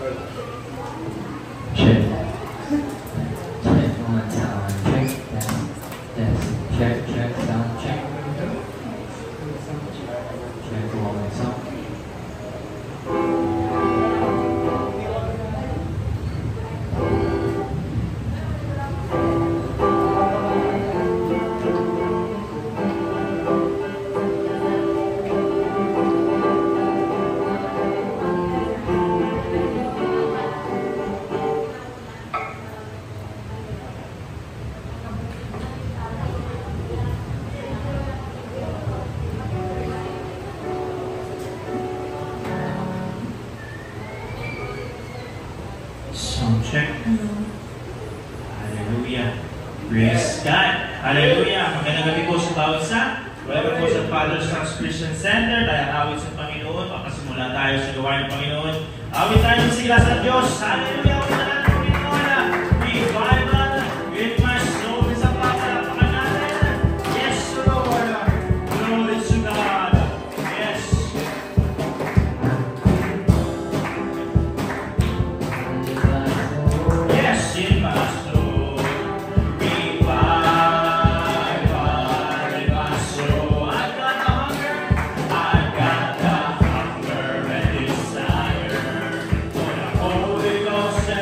Check. Check one time. Check that. Yes. Check, check, sound check. Check one more sound. Sound check. Hallelujah. Praise God. Hallelujah. Magandang gabi po sa bawat isa. Welcome po sa Father's House Christian Center. Dahil awit sa Panginoon, makasimula tayo sa gawain ng Panginoon. Awit tayo ng sigla sa Diyos. Hallelujah. Awit na natin Panginoon. Revival with my soul. Isang papalapakan natin. Yes, Lord. Glory to God. Yes. Yes, in my soul. Revival in my soul. I got the hunger. I got the hunger and desire for the Holy Ghost.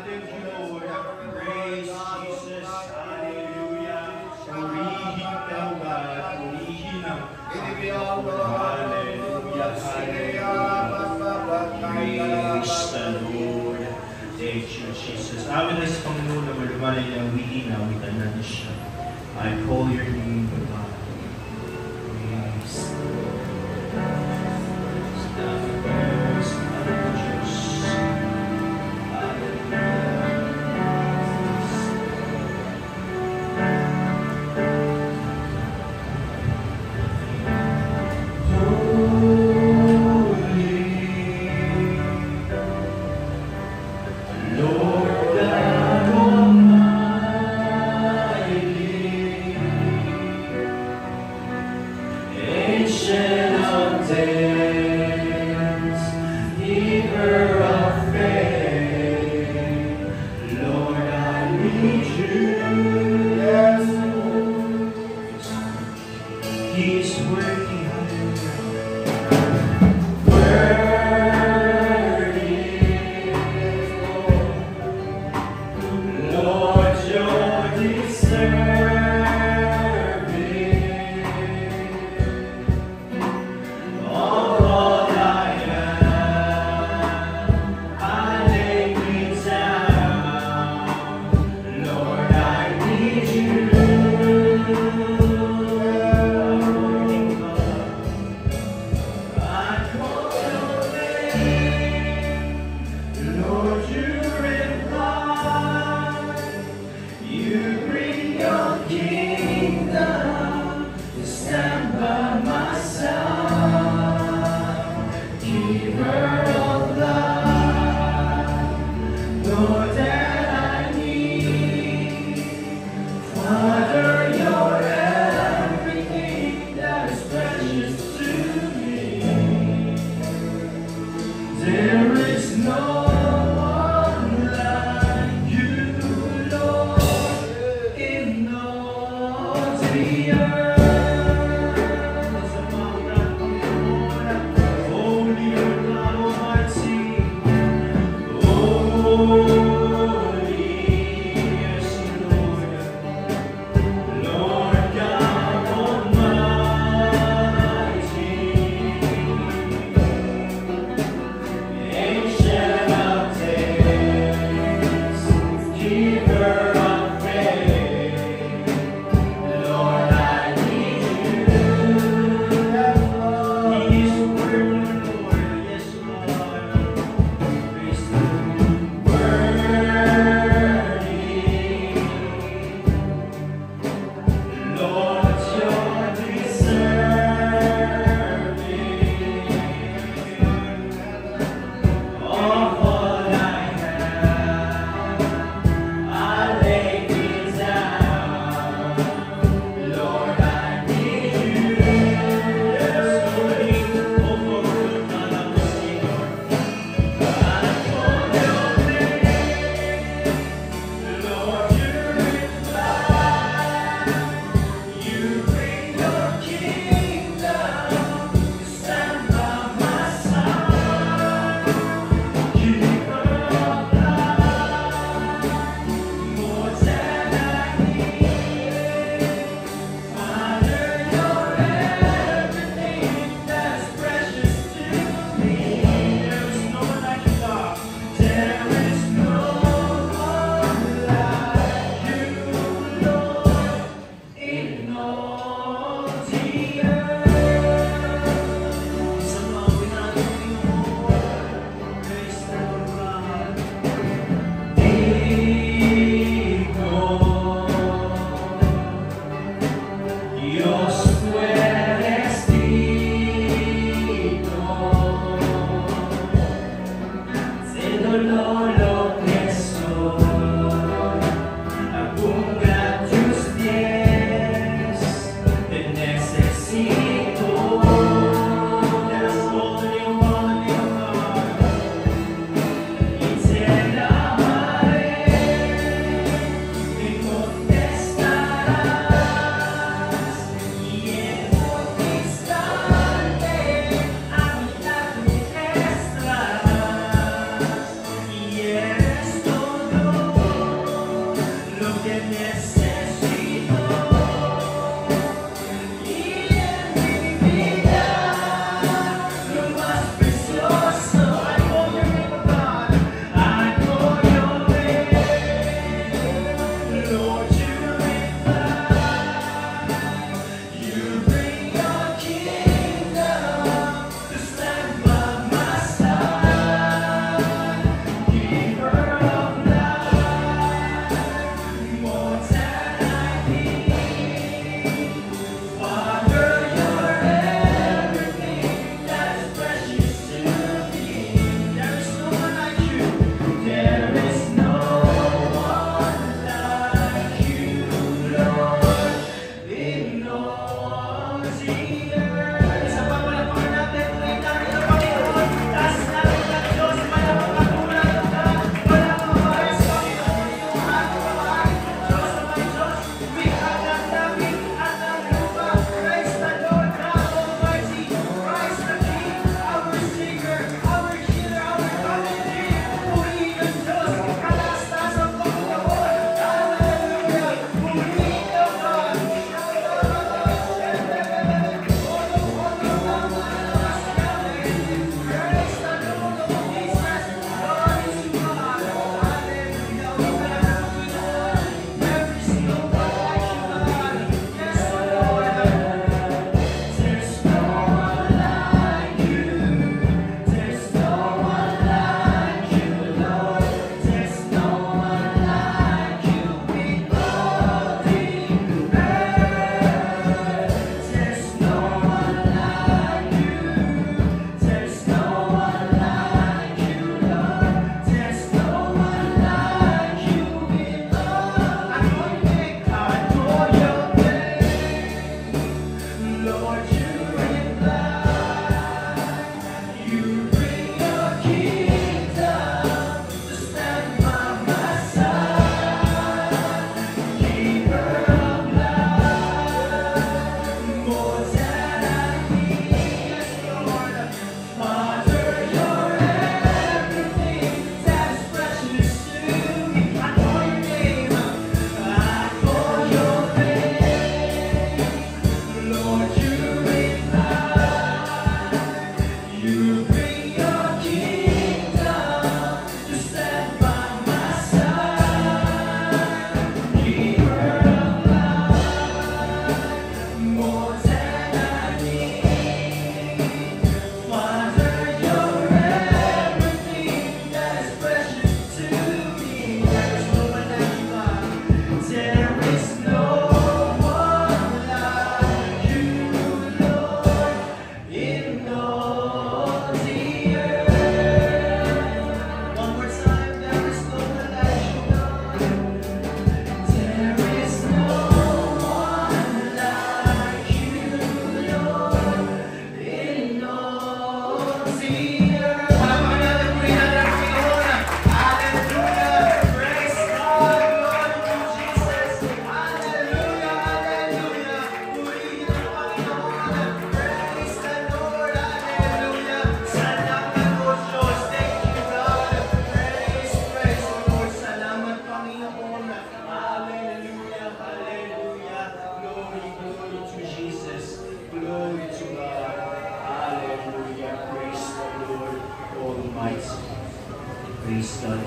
Thank you, Lord. Praise Jesus. Hallelujah. Purihin ka, God. Purihin ang Hallelujah. Hallelujah. Praise the Lord. Thank you, Jesus. Amin na sa Panginoon na malumanay na awitin na awitan natin siya. I call your name, God. Praise the Lord. Oh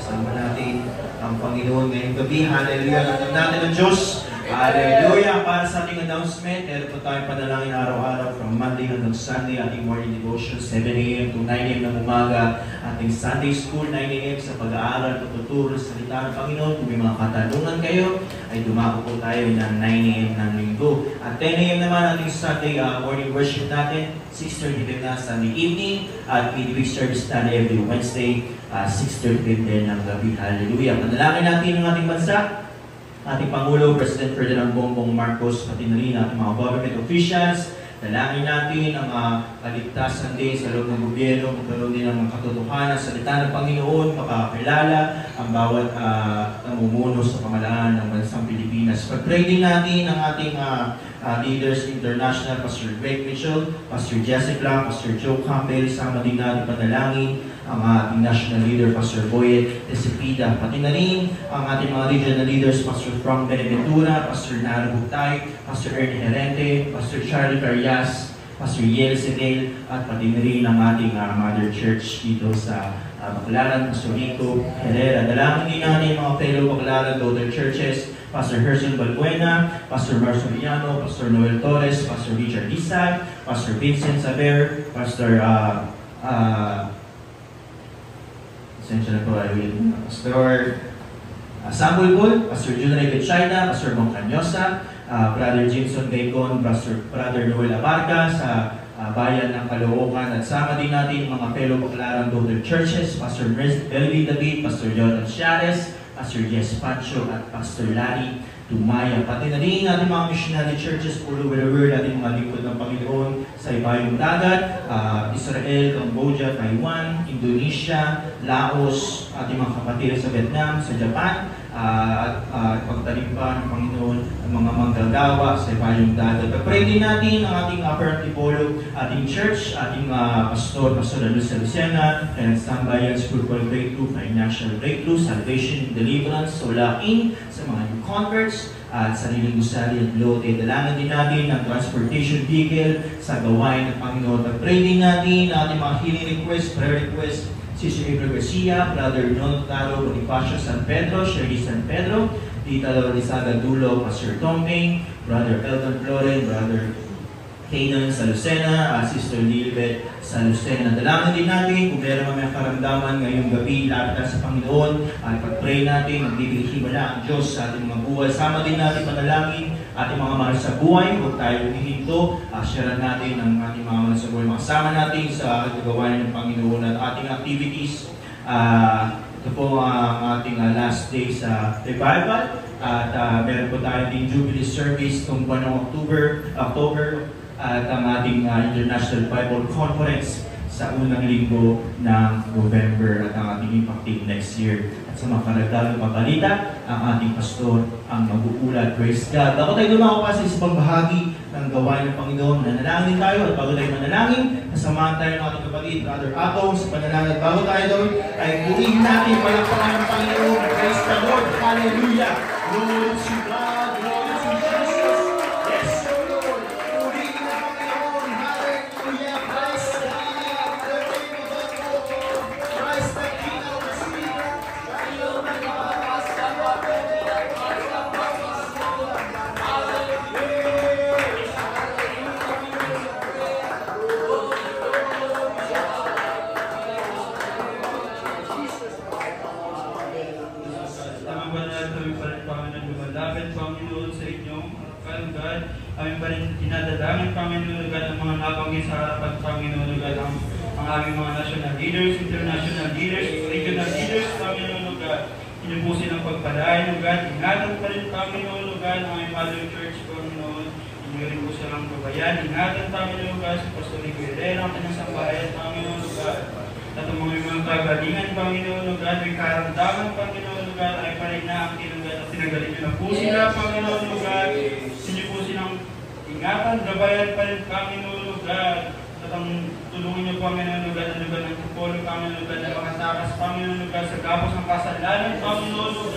Sama natin ang Panginoon ngayong gabi. Hallelujah. Natin natin ang Diyos. Hallelujah! Para sa ating announcement, meron po tayong panalangin araw-araw from Monday hanggang Sunday, ating morning devotion, 7 a.m. to 9 a.m. ng umaga, ating Sunday school, 9 a.m. sa pag-aaral, tututuro sa salita ng Panginoon. Kung may mga katanungan kayo, ay dumako po tayo ng 9 a.m. ng linggo. At 10 a.m. naman ating Sunday morning worship natin, 6:30 p.m. na Sunday evening, at midweek service natin every Wednesday, 6:30 p.m. ng gabi. Hallelujah! Panalangin natin ang ating bansa, ating Pangulo, President Ferdinand Bongbong Marcos, pati na rin ating mga government officials. Dalangin natin ang kaligtasan din sa loob ng gobyerno, magkaroon din ng katotohanan sa salita ng Panginoon, makakilala ang bawat namumuno sa pamahalaan ng bansang Pilipinas. Pag-pray din natin ang ating leaders international, Pastor Greg Mitchell, Pastor Jessica, Pastor Joe Campbell, sama din natin panalangin ang ating national leader, Pastor Boyet Esipida, pati na rin ang ating mga regional leaders, Pastor Frank Beneventura, Pastor Nara Butay, Pastor Ernie Herente, Pastor Charlie Carias, Pastor Yel Senel, at pati na rin ang ating Mother Church dito sa Baclaran, Pastor Rico Herrera. Dalangin din natin mga fellow Baclaran daughter churches, Pastor Herson Balbuena, Pastor Mar Soriano, Pastor Noel Torres, Pastor Richard Isag, Pastor Vincent Saber, Pastor Pastor Samuel Bull, Pastor Junray Betchayna, Pastor Mong Canyosa, Brother Jimson Gaycon, Brother Noel Abarca sa bayan ng Caloocan, at sama din natin mga fellow Baclaran daughter churches, Pastor Melvin David, Pastor Jordan Ciares, Pastor Jess Pancho, at Pastor Larry Tumaya. Pati na rin natin mga missionary churches all over the world, ating mga lingkod ng Panginoon sa ibayong dagat, Israel, Cambodia, Taiwan, Indonesia, Laos, ating mga kapatid sa Vietnam, sa Japan, at pagtalim pa ng Panginoon ang mga manggagawa sa ibayong dagat. Pag-pray din natin ang ating Upper Antipolo, ating church, ating pastor, Pastor Luz Lucena, and Sambayan Spiritual Breakthrough, Financial Breakthrough, Salvation, Deliverance, Solain, sa mga new converts, at sariling gusali at lote. Dalangin din natin ang transportation vehicle sa gawain ng Panginoon. Pag-pray din natin ang ating mga healing request, prayer request, Sister April Garcia, Brother Nonotaro Bonifacio San Pedro, Shirley San Pedro, Tita Lorizaga Dulo, Pastor Tomping, Brother Elton Floren, Brother Hayden sa Lucena, Sister Lilbeth sa Lucena. Dalangin din natin kung meron mga karamdaman ngayong gabi, lapit sa Panginoon, at pag-pray natin, magbibigay himala ang Diyos sa ating mga buhay. Sama din natin panalangin ating mga mahal sa buhay, huwag tayo humihinto, sharean natin ang ating mga mahal sa buhay. Makasama natin sa kagawain ng Panginoon at ating activities. Ito po ang ating last day sa revival, at meron po tayo din Jubilee Service noong buwan ng October, at ang ating International Bible Conference sa unang linggo ng November, at ang ating impact team next year. At sa mga karagdagang pabalita, ang ating pastor ang mag-uulat. Praise God. Ako tayo dumako pa sa isang bahagi ng gawain ng Panginoon. Manalangin tayo, at bago tayo manalangin, kasamahan tayo ng ating kapatid, Brother Atong, sa panalangin. At bago tayo doon, ay purihin natin palakpakan ng Panginoon. Praise the Lord. Hallelujah. Glory to God. Glory to Jesus. Yes, Lord. Purihin ng Panginoon. Hallelujah. Praise the King of the King of the Lord. Praise the King of the King. Panginoon sa inyong kalugad, aming pa rin dinadalangin, Panginoon, ang mga nabanggit sa harapan, Panginoon, ang aming mga national leaders, international leaders, regional leaders, Panginoon, inubusin ang pagpalain, ingatan pa rin, Panginoon, ang aming Mother Church, Panginoon, inyo rin po silang babayan, ingatan, Panginoon, sa Pastor Rico Herrera, ang kanyang sambahayan, Panginoon, at ang mga kagalingan, Panginoon, may karamdaman, Panginoon, ay pa rin na ang tinagaling nyo na po sila, Panginoon, sinyo po silang ingatan, gabayan pa rin, Panginoon, at ang tulungan nyo, Panginoon, ang lugar ng Tipolo, Panginoon, ng mga takas, Panginoon, sa gapos ng kasalanan, Panginoon,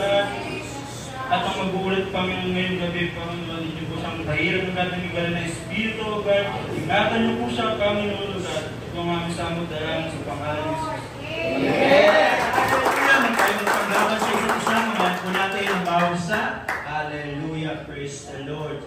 at ang mag-uulat, Panginoon, ngayong gabi, Panginoon, inyo po siyang kahirap, ng igalan na Espiritu, ingatan nyo po siya, Panginoon, ito ang aming samot, dalangin sa pangalan ni Jesus. Amen! salamat sa isa't isa. Magalan po natin ang bawat isa. Hallelujah. Praise the Lord.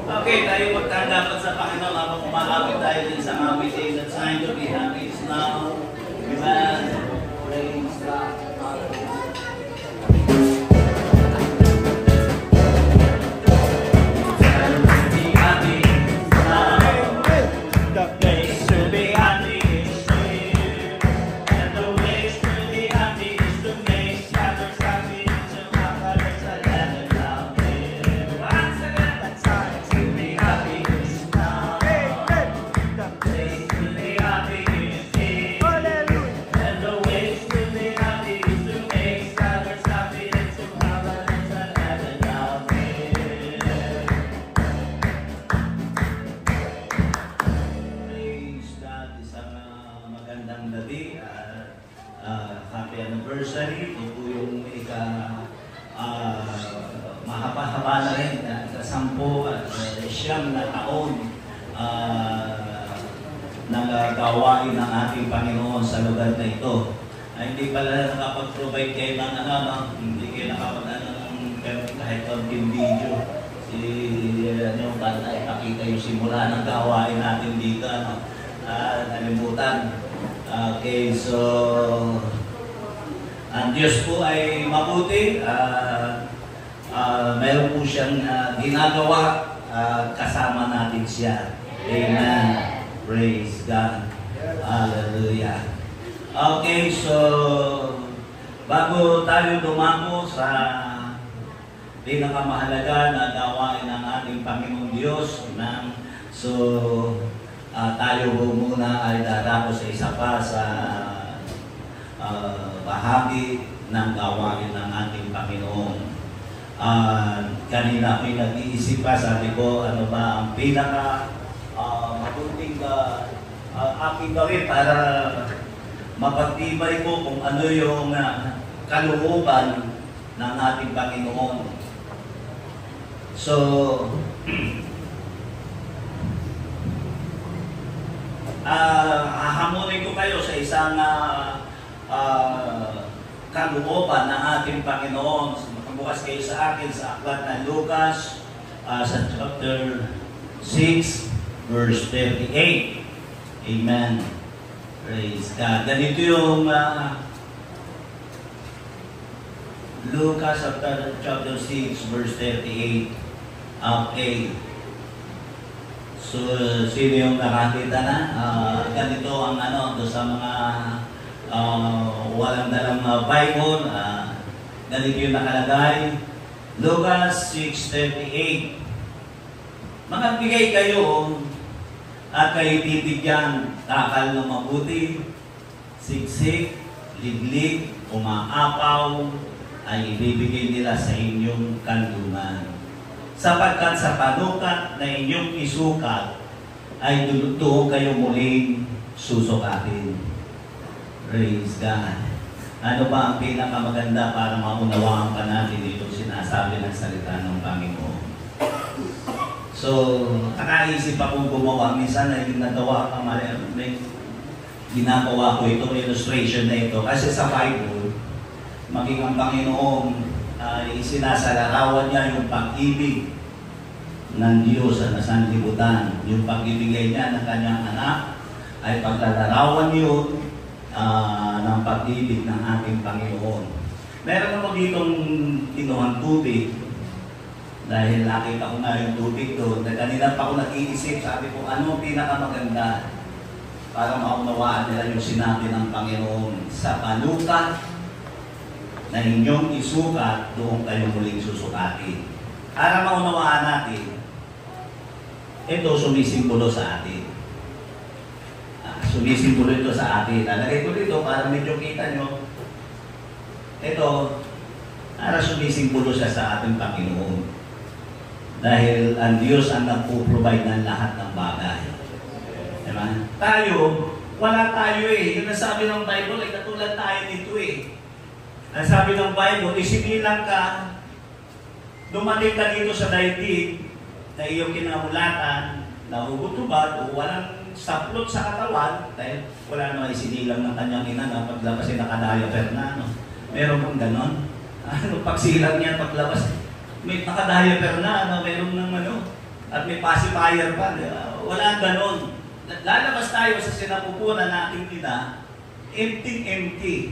Okay, tayo magtandapat sa Panginoon habang kumakapit tayo din sa awit. That's time to be happy is now. Amen. Praise God. Happy anniversary. Ito po yung mahaba-haba na rin, ika-10 at siyam na taon ng gawain ng ating Panginoon sa lugar na ito. Hindi pala nakapag-provide kayo ng hindi kayo kahit konting video. Yung bata, ipakita yung simula ng gawain natin dito. Nalimutan. Okay, so ang Diyos po ay mabuti. Meron po siyang ginagawa. Kasama natin siya. Amen. Praise God. Hallelujah. Okay, so bago tayo dumako sa pinakamahalaga na gawain ng ating Panginoong Diyos, tayo muna ay darako sa isa pa sa bahagi ng gawain ng ating Panginoon. Kanina ako'y nag-iisip pa, sabi ko, ano ba ang pinaka mabuting aking gawin para mapagtibay ko kung ano yung kalooban ng ating Panginoon. So, hahamunin ko kayo sa isang kalooban ng ating Panginoon. Bukas kayo sa akin sa aklat ng Lucas sa chapter 6 verse 38. Amen. Praise God. Ganito yung Lucas chapter 6 verse 38. Okay. So, sino yung nakakita na? Ganito ang sa mga walang dalang Bible. Ganito yung nakalagay. Lucas 6:38. Magbigay kayo at kayo bibigyan takal ng mabuti, siksik, liglig, umaapaw, ay ibibigay nila sa inyong kanlungan. Sapagkat sa panukat na inyong isukat, ay doon kayo muling susukatin. Praise God. Ano ba ang pinakamaganda para maunawaan pa natin itong sinasabi ng salita ng Panginoon? So, nakaisip akong gumawa. Minsan na yung nagawa ka, ginagawa ko itong illustration na ito. Kasi sa Bible, maging ang Panginoon ay sinasalarawan niya yung pag-ibig ng Diyos sa sanlibutan. Yung pag-ibigay niya ng kanyang anak ay paglalarawan yun ng pag-ibig ng ating Panginoon. Meron ako ditong kinuhang tubig dahil nakita ko nga yung tubig doon. Kanina pa ako nag-iisip, sabi ko, ano pinakamaganda para maunawaan nila yung sinabi ng Panginoon. Sa panukat na inyong isukat, doon kayo muling susukatin. Para maunawaan natin, ito sumisimbolo sa atin. Sumisimbolo ito sa atin. Nalagay ko dito para medyo kita nyo. Ito, para sumisimbolo siya sa ating Panginoon. Dahil ang Diyos ang nagpo-provide ng lahat ng bagay. Diba? Tayo, wala tayo eh. Yung nasabi ng Bible ay katulad tayo nito eh. Ang sabi ng Bible, isibilang ka, dumating ka dito sa daigdig na iyong kinamulatan, nahubot-hubad o walang saplot sa katawan, dahil wala naman isinilang ng kanyang ina na paglabas ay nakadiaper na. No? Meron kong ganon. Pagsilang niya, paglabas, may nakadiaper na, meron ng at may pacifier pa. Wala ganon. Lalabas tayo sa sinapupunan nating ina, empty.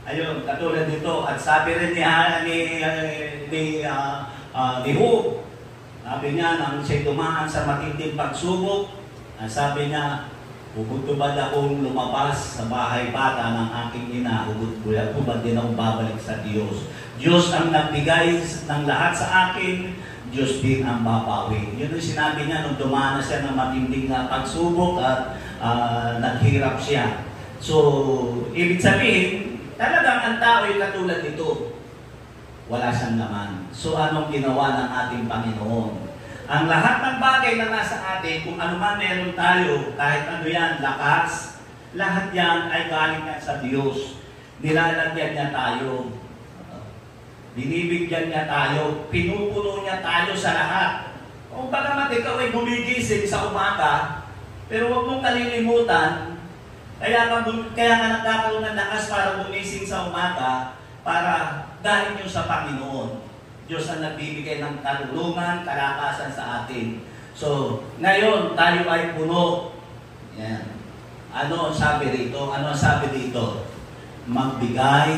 Ayun, katulad dito. At sabi rin ni Job, sabi niya, nang siya dumaan sa matinding pagsubok, sabi niya, hubad akong lumabas sa bahay bata ng aking ina, hubad din akong babalik sa Diyos. Diyos ang nagbigay ng lahat sa akin, Diyos din ang babawi. Yun ang sinabi niya nung dumaan na siya ng matinding pagsubok at naghirap siya. So, ibig sabihin, talagang ang tao ay katulad nito. Wala siyang laman. So anong ginawa ng ating Panginoon? Ang lahat ng bagay na nasa atin, kung ano man meron tayo, kahit ano yan, lakas, lahat yan ay galing na sa Diyos. Nilalagyan niya tayo. Binibigyan niya tayo. Pinupuno niya tayo sa lahat. Kung bagamat ikaw ay gumigising sa umaga, pero huwag mong kalilimutan, kaya nga nagkakaroon ng lakas para gumising sa umaga, para galing nyo sa Panginoon. Diyos ang nagbibigay ng karunungan, kalakasan sa atin. So, ngayon, tayo ay puno. Yan. Ano ang sabi rito? Magbigay.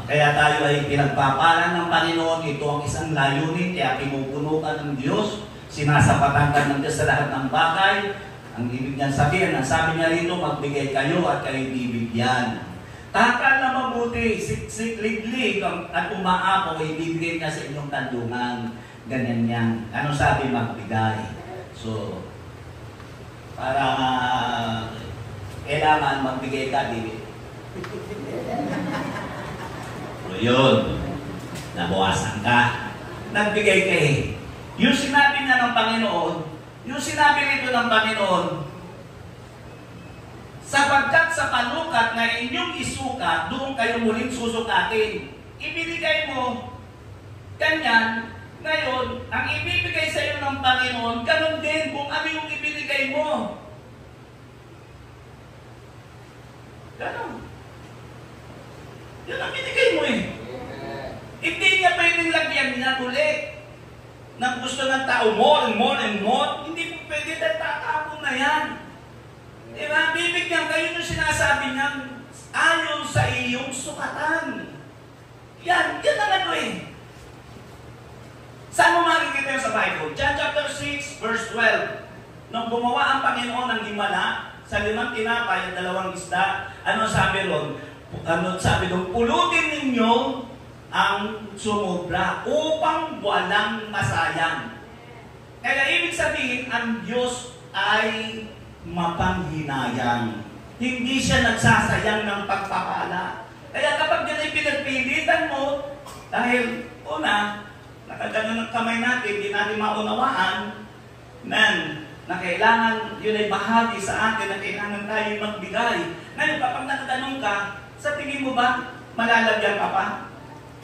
Kaya tayo ay pinagpapalan ng Panginoon. Ito ang isang layunin. Kaya pinupuno ka ng Diyos. Sinasapatan ka ng Diyos sa lahat ng bagay. Ang ibig niyan sabihin, ang sabi niya rito, magbigay kayo at kayo bibigyan. Takal na mabuti, siksik, liglig, at umaapaw, ibibigay niya sa inyong kandungan. Ganyan yan. Ano sabi? Magbigay. So, para kailangan magbigay ka, di. So, yun. Nabawasan ka. Nagbigay ka eh. Yung sinabi niya ng Panginoon, yung sinabi nito ng Panginoon, sapagkat sa panukat na inyong isukat, doon kayo muling susukatin. Ibinigay mo, ganyan, ngayon, ang ibibigay sa iyo ng Panginoon, ganun din kung ano yung ibinigay mo. Ganun. Yun ang binigay mo eh. Hindi niya pwedeng lagyan niya ulit. Nang gusto ng tao, more and more and more, hindi mo pwede dahil tatapon na yan. Diba? Bibigyan kayo yung sinasabi niyang ayon sa iyong sukatan. Yan ang ano eh. Saan mo makikita yun sa Bible? John chapter 6, verse 12. Nung gumawa ang Panginoon ng himala, sa 5 tinapay at 2 isda, ano sabi ron? Ano sabi ron? Pulutin ninyo ang sumobra upang walang masayang. Kaya ibig sabihin, ang Diyos ay mapanghinayang. Hindi siya nagsasayang ng pagpapala. Kaya kapag yan ay pinagpilitan mo, dahil una, nakagano ng kamay natin, hindi natin maunawaan, na kailangan yun ay bahagi sa atin na kailangan tayo magbigay. Ngayon, kapag nakatanong ka, sa tingin mo ba, malalagyan ka pa?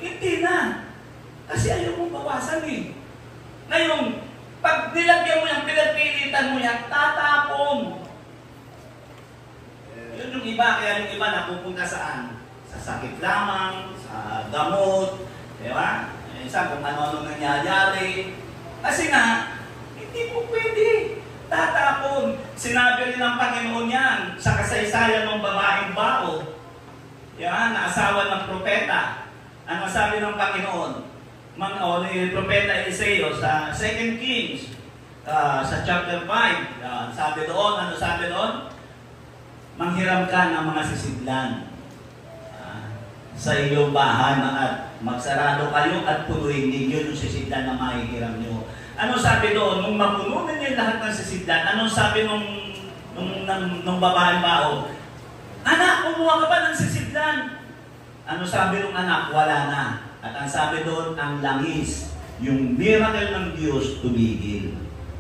Hindi na. Kasi ayaw mong bawasan eh. Ngayon, pag nilagyan mo yan, pinagpilitan mo yan, tatapon. Yun yung iba, kaya yung iba napupunta saan? Sa sakit lamang, sa gamot, di ba? Isa kung ano-ano nangyayari. Kasi nga, hindi mo pwede. Tatapon. Sinabi rin ng Panginoon yan sa kasaysayan ng babaeng bao. Yan, na asawa ng propeta. Ano sabi ng Panginoon? Ni Propeta Eliseo sa 2 Kings, sa chapter 5, sabi doon, ano sabi doon? Manghiram ka ng mga sisidlan sa iyong bahay at magsarado kayo at punuin ninyo yung sisidlan na mahihiram nyo. Ano sabi doon? Nung mapuno na niya lahat ng sisidlan, anong sabi nung babaeng bao? Anak, kumuha ka ba ng sisidlan? Ano sabi nung anak? Wala na. At ang sabi doon, ang langis, yung miracle ng Diyos, tumigil.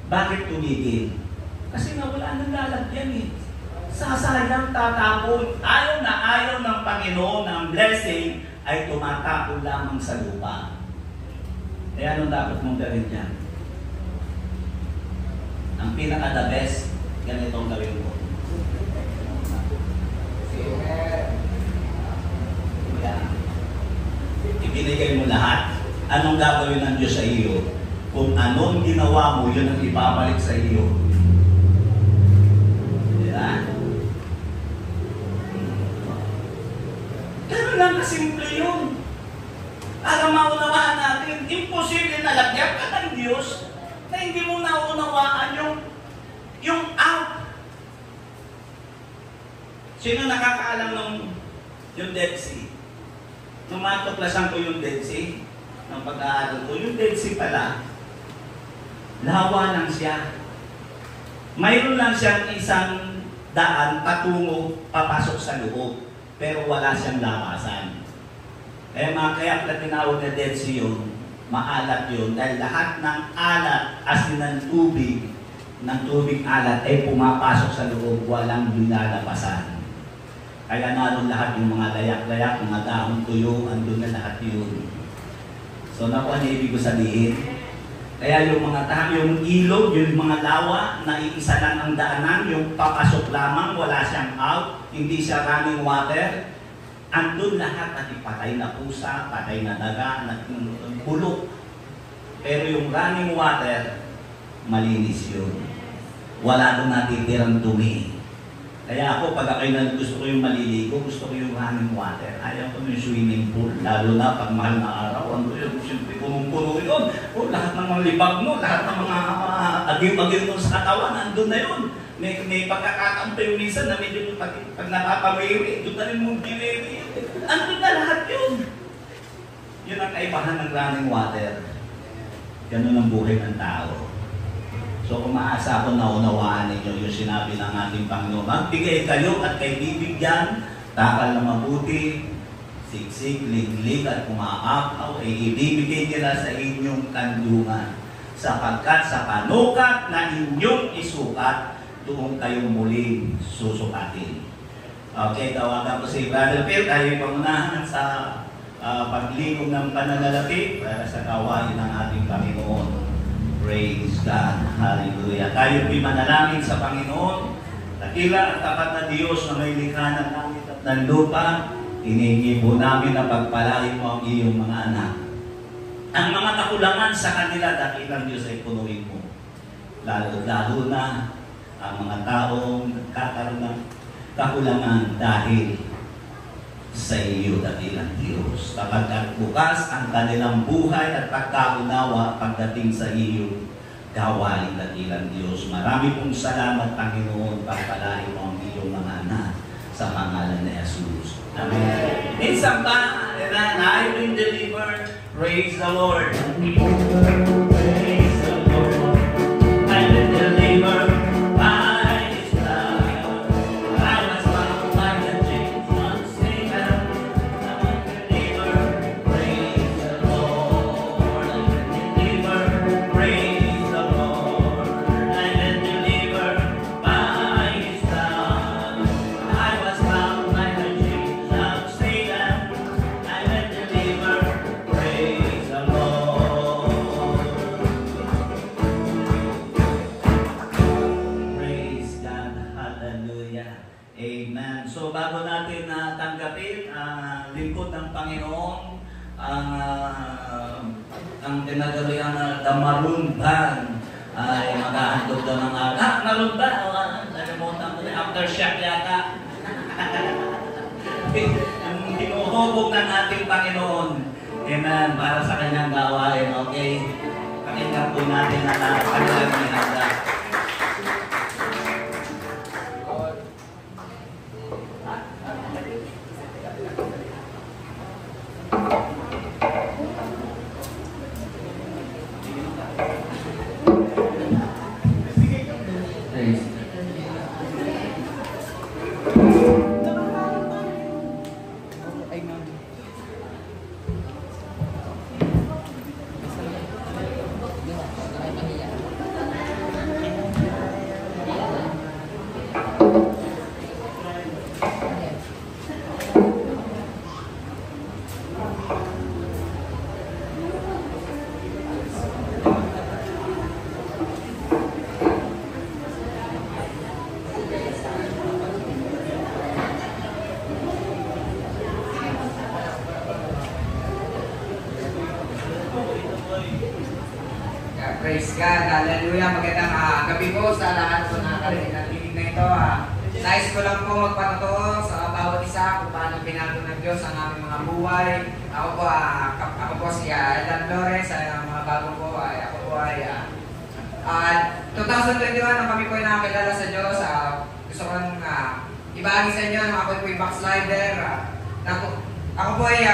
Bakit tumigil? Kasi nga wala nang lalagyan eh. Sasayang tatapon. Ayaw na ayaw ng Panginoon na ang blessing ay tumatapon lamang sa lupa. Kaya anong dapat mong gawin dyan? Ang pinaka-the best, ganito ang gawin mo. Yan. Ibinigay mo lahat. Anong gagawin ng Diyos sa iyo? Kung anong ginawa mo, yun ang ibabalik sa iyo. Yan. Ganun lang kasimple yun. Para maunawaan natin, imposible na lagyan ka ng Diyos na hindi mo naunawaan yung out. Sino nakakaalam ng yung Dead Sea? Nung matuklasan ko yung Dead Sea, ng pag-aaral ko, yung Dead Sea pala, lawa lang siya. Mayroon lang siyang isang daan patungo, papasok sa loob, pero wala siyang labasan. Kaya pala tinawag na Dead Sea yun, maalat yun, dahil lahat ng alat, as in ng tubig alat, ay pumapasok sa loob, walang linalabasan. Kaya naroon lahat yung mga layak-layak, mga dahon tuyo, andun na lahat yun. So nakuha niya ibig ko sabihin. Kaya yung mga yung ilog, yung mga lawa, na iisa lang ang daanan, yung papasok lamang, wala siyang out, hindi siya running water. Andun lahat at patay na pusa, patay na daga, bulok. Pero yung running water, malinis yun. Wala doon natitirang dumi. Kaya ako, pag ako'y gusto ko yung maliligo, gusto ko yung running water. Ayaw ko yung swimming pool. Lalo na pag mahal na araw, ano yun, siyempre punong-puno yun. O, lahat ng mga libag mo, lahat ng mga agil-agil mo sa katawan, andun na yun. May pagkakataon pa yung minsan na medyo pag napapamiri, doon na rin mong giniri. Andun na lahat yun. Yun ang kaibahan ng running water. Ganun ang buhay ng tao. So kung maasa ko naunawaan ninyo yung sinabi ng ating Panginoon, magbigay kayo at kay bibigyan, takal na mabuti, siksik, liglig at kumaapaw, ay ibibigay nila sa inyong kandungan. Sapagkat sa panukat na inyong isukat, doon kayong muling susukatin. Okay, tawagan ko si Brother Phil, tayo pangunahan sa paglingkod ng pananalapi para sa kawain ng ating Panginoon. Praise God. Hallelujah. Tayo po'y manalangin sa Panginoon. Dakila at tapat na Diyos na may likha ng langit at ng lupa, hinihingi po namin na pagpalain mo ang iyong mga anak. Ang mga kakulangan sa kanila, dakilang Diyos ay punuin mo. Lalo na ang mga taong nagkakaroon ng kakulangan dahil sa iyo, dakilang Diyos. Kapag bukas ang kanilang buhay at pagkaunawa pagdating sa iyo, gawain, dakilang Diyos. Marami pong salamat, Panginoon, pagpalain mo ang iyong mga anak sa pangalan ni Jesus. Amen. Minsan pa, and I will deliver. Praise the Lord. Praise the Lord. I will deliver. Amen. So bago natin tanggapin lingkod ng Panginoon, ang tinagawin the Maroon Band ay maghahandog daw ng Maroon Band, nalimutan ko na, aftershock yata. Ang tinuhubog ng ating Panginoon, amen, para sa kanyang gawain, okay? Pakinggan po natin ang kanilang hinanda. God, hallelujah. Magandang gabi po sa lahat po na nakarinig ng tinig na ito. Nais ko lang po magpatotoo sa bawat isa kung paano binago ng Diyos ang aming mga buhay. Ako po si Elan Flores, mga bago po ako po ay 2021 nang kami po ay nakakilala sa Diyos. Gusto ko ibahagi sa inyo na ako po ay backslider. Ako po ay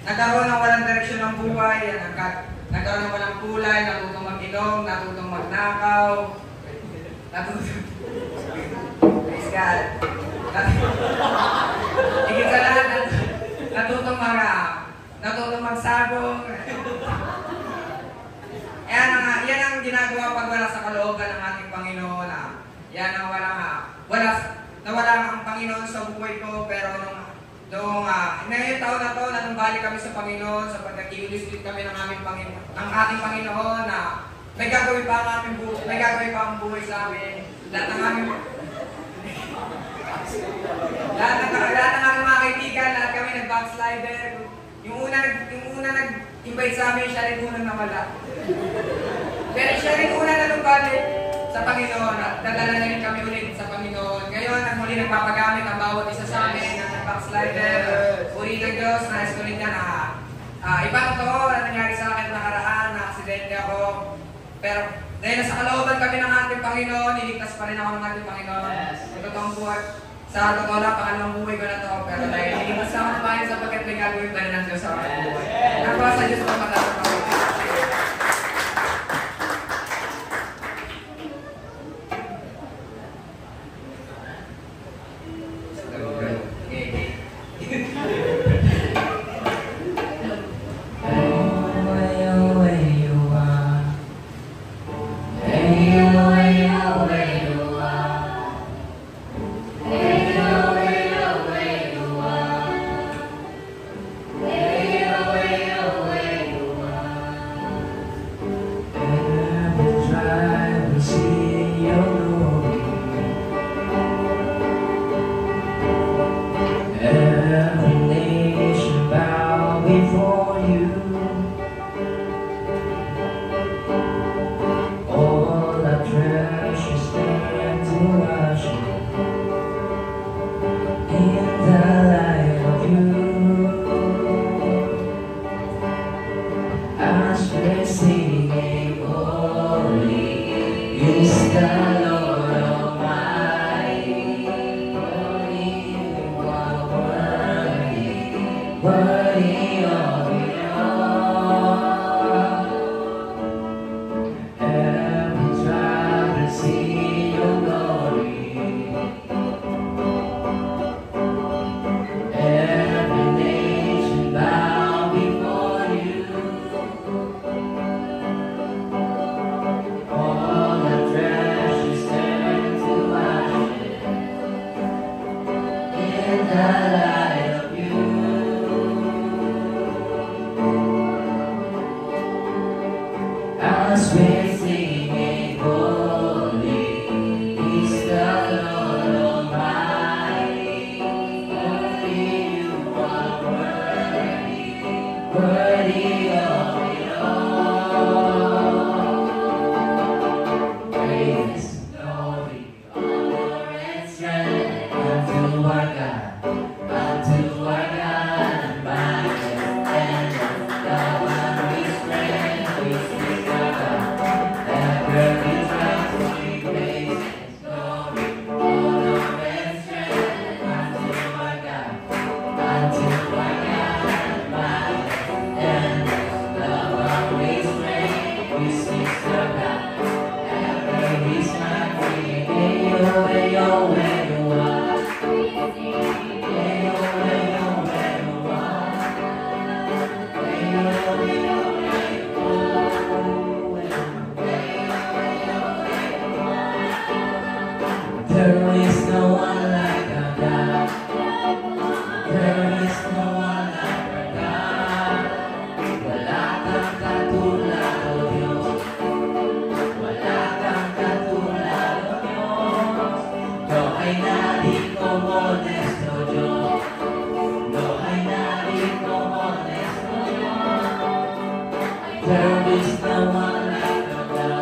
nagkaroon ng walang direksyon ng buhay, nagkaroon ng walang kulay, natutong mag-inom, natutong magnakaw, praise God. Higit sa lahat, natutong magsabong. Yan ang ginagawa pag wala sa kalooban ng ating Panginoon. Yan ang nawala ang Panginoon sa buhay ko, pero noong taon na to, nanumbalik kami sa Panginoon, sa pagkag-iulis kami ng ating Panginoon na may gagawin pa ang buhay sa amin. Lahat ng aming mga kaibigan, lahat kami nag-backslider. Yung una nag-invite sa amin, siya rin unang nawala. Pero siya rin una nanumbalik sa Panginoon at dadala na rin kami ulit sa Panginoon. Ngayon, muli nagpapagamit ang bawat isa sa amin ng backslider. Puri ng Diyos, nais ko rin yan iba totoo na nangyari sa akin nakaraan, na-aksidente ako. Pero dahil nasa kalooban kami ng ating Panginoon, niligtas pa rin ako ng ating Panginoon. Sa totoo lang, pangalawang buhay ko na to. Pero dahil niligtas ako ng Panginoon sapagkat may gagawin pa rin ng Diyos sa aking buhay. Nakuha sa Diyos pa matapos ako. There is no one like God.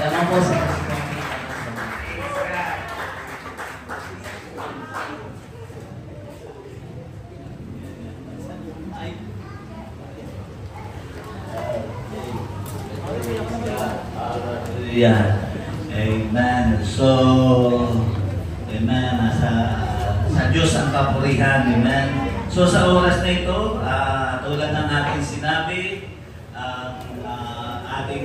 Salamat po sa Yeah. Amen. So, amen. Sa Diyos ang kapurihan. Amen. So sa oras na ito, tulad ng ating sinabi, ang ating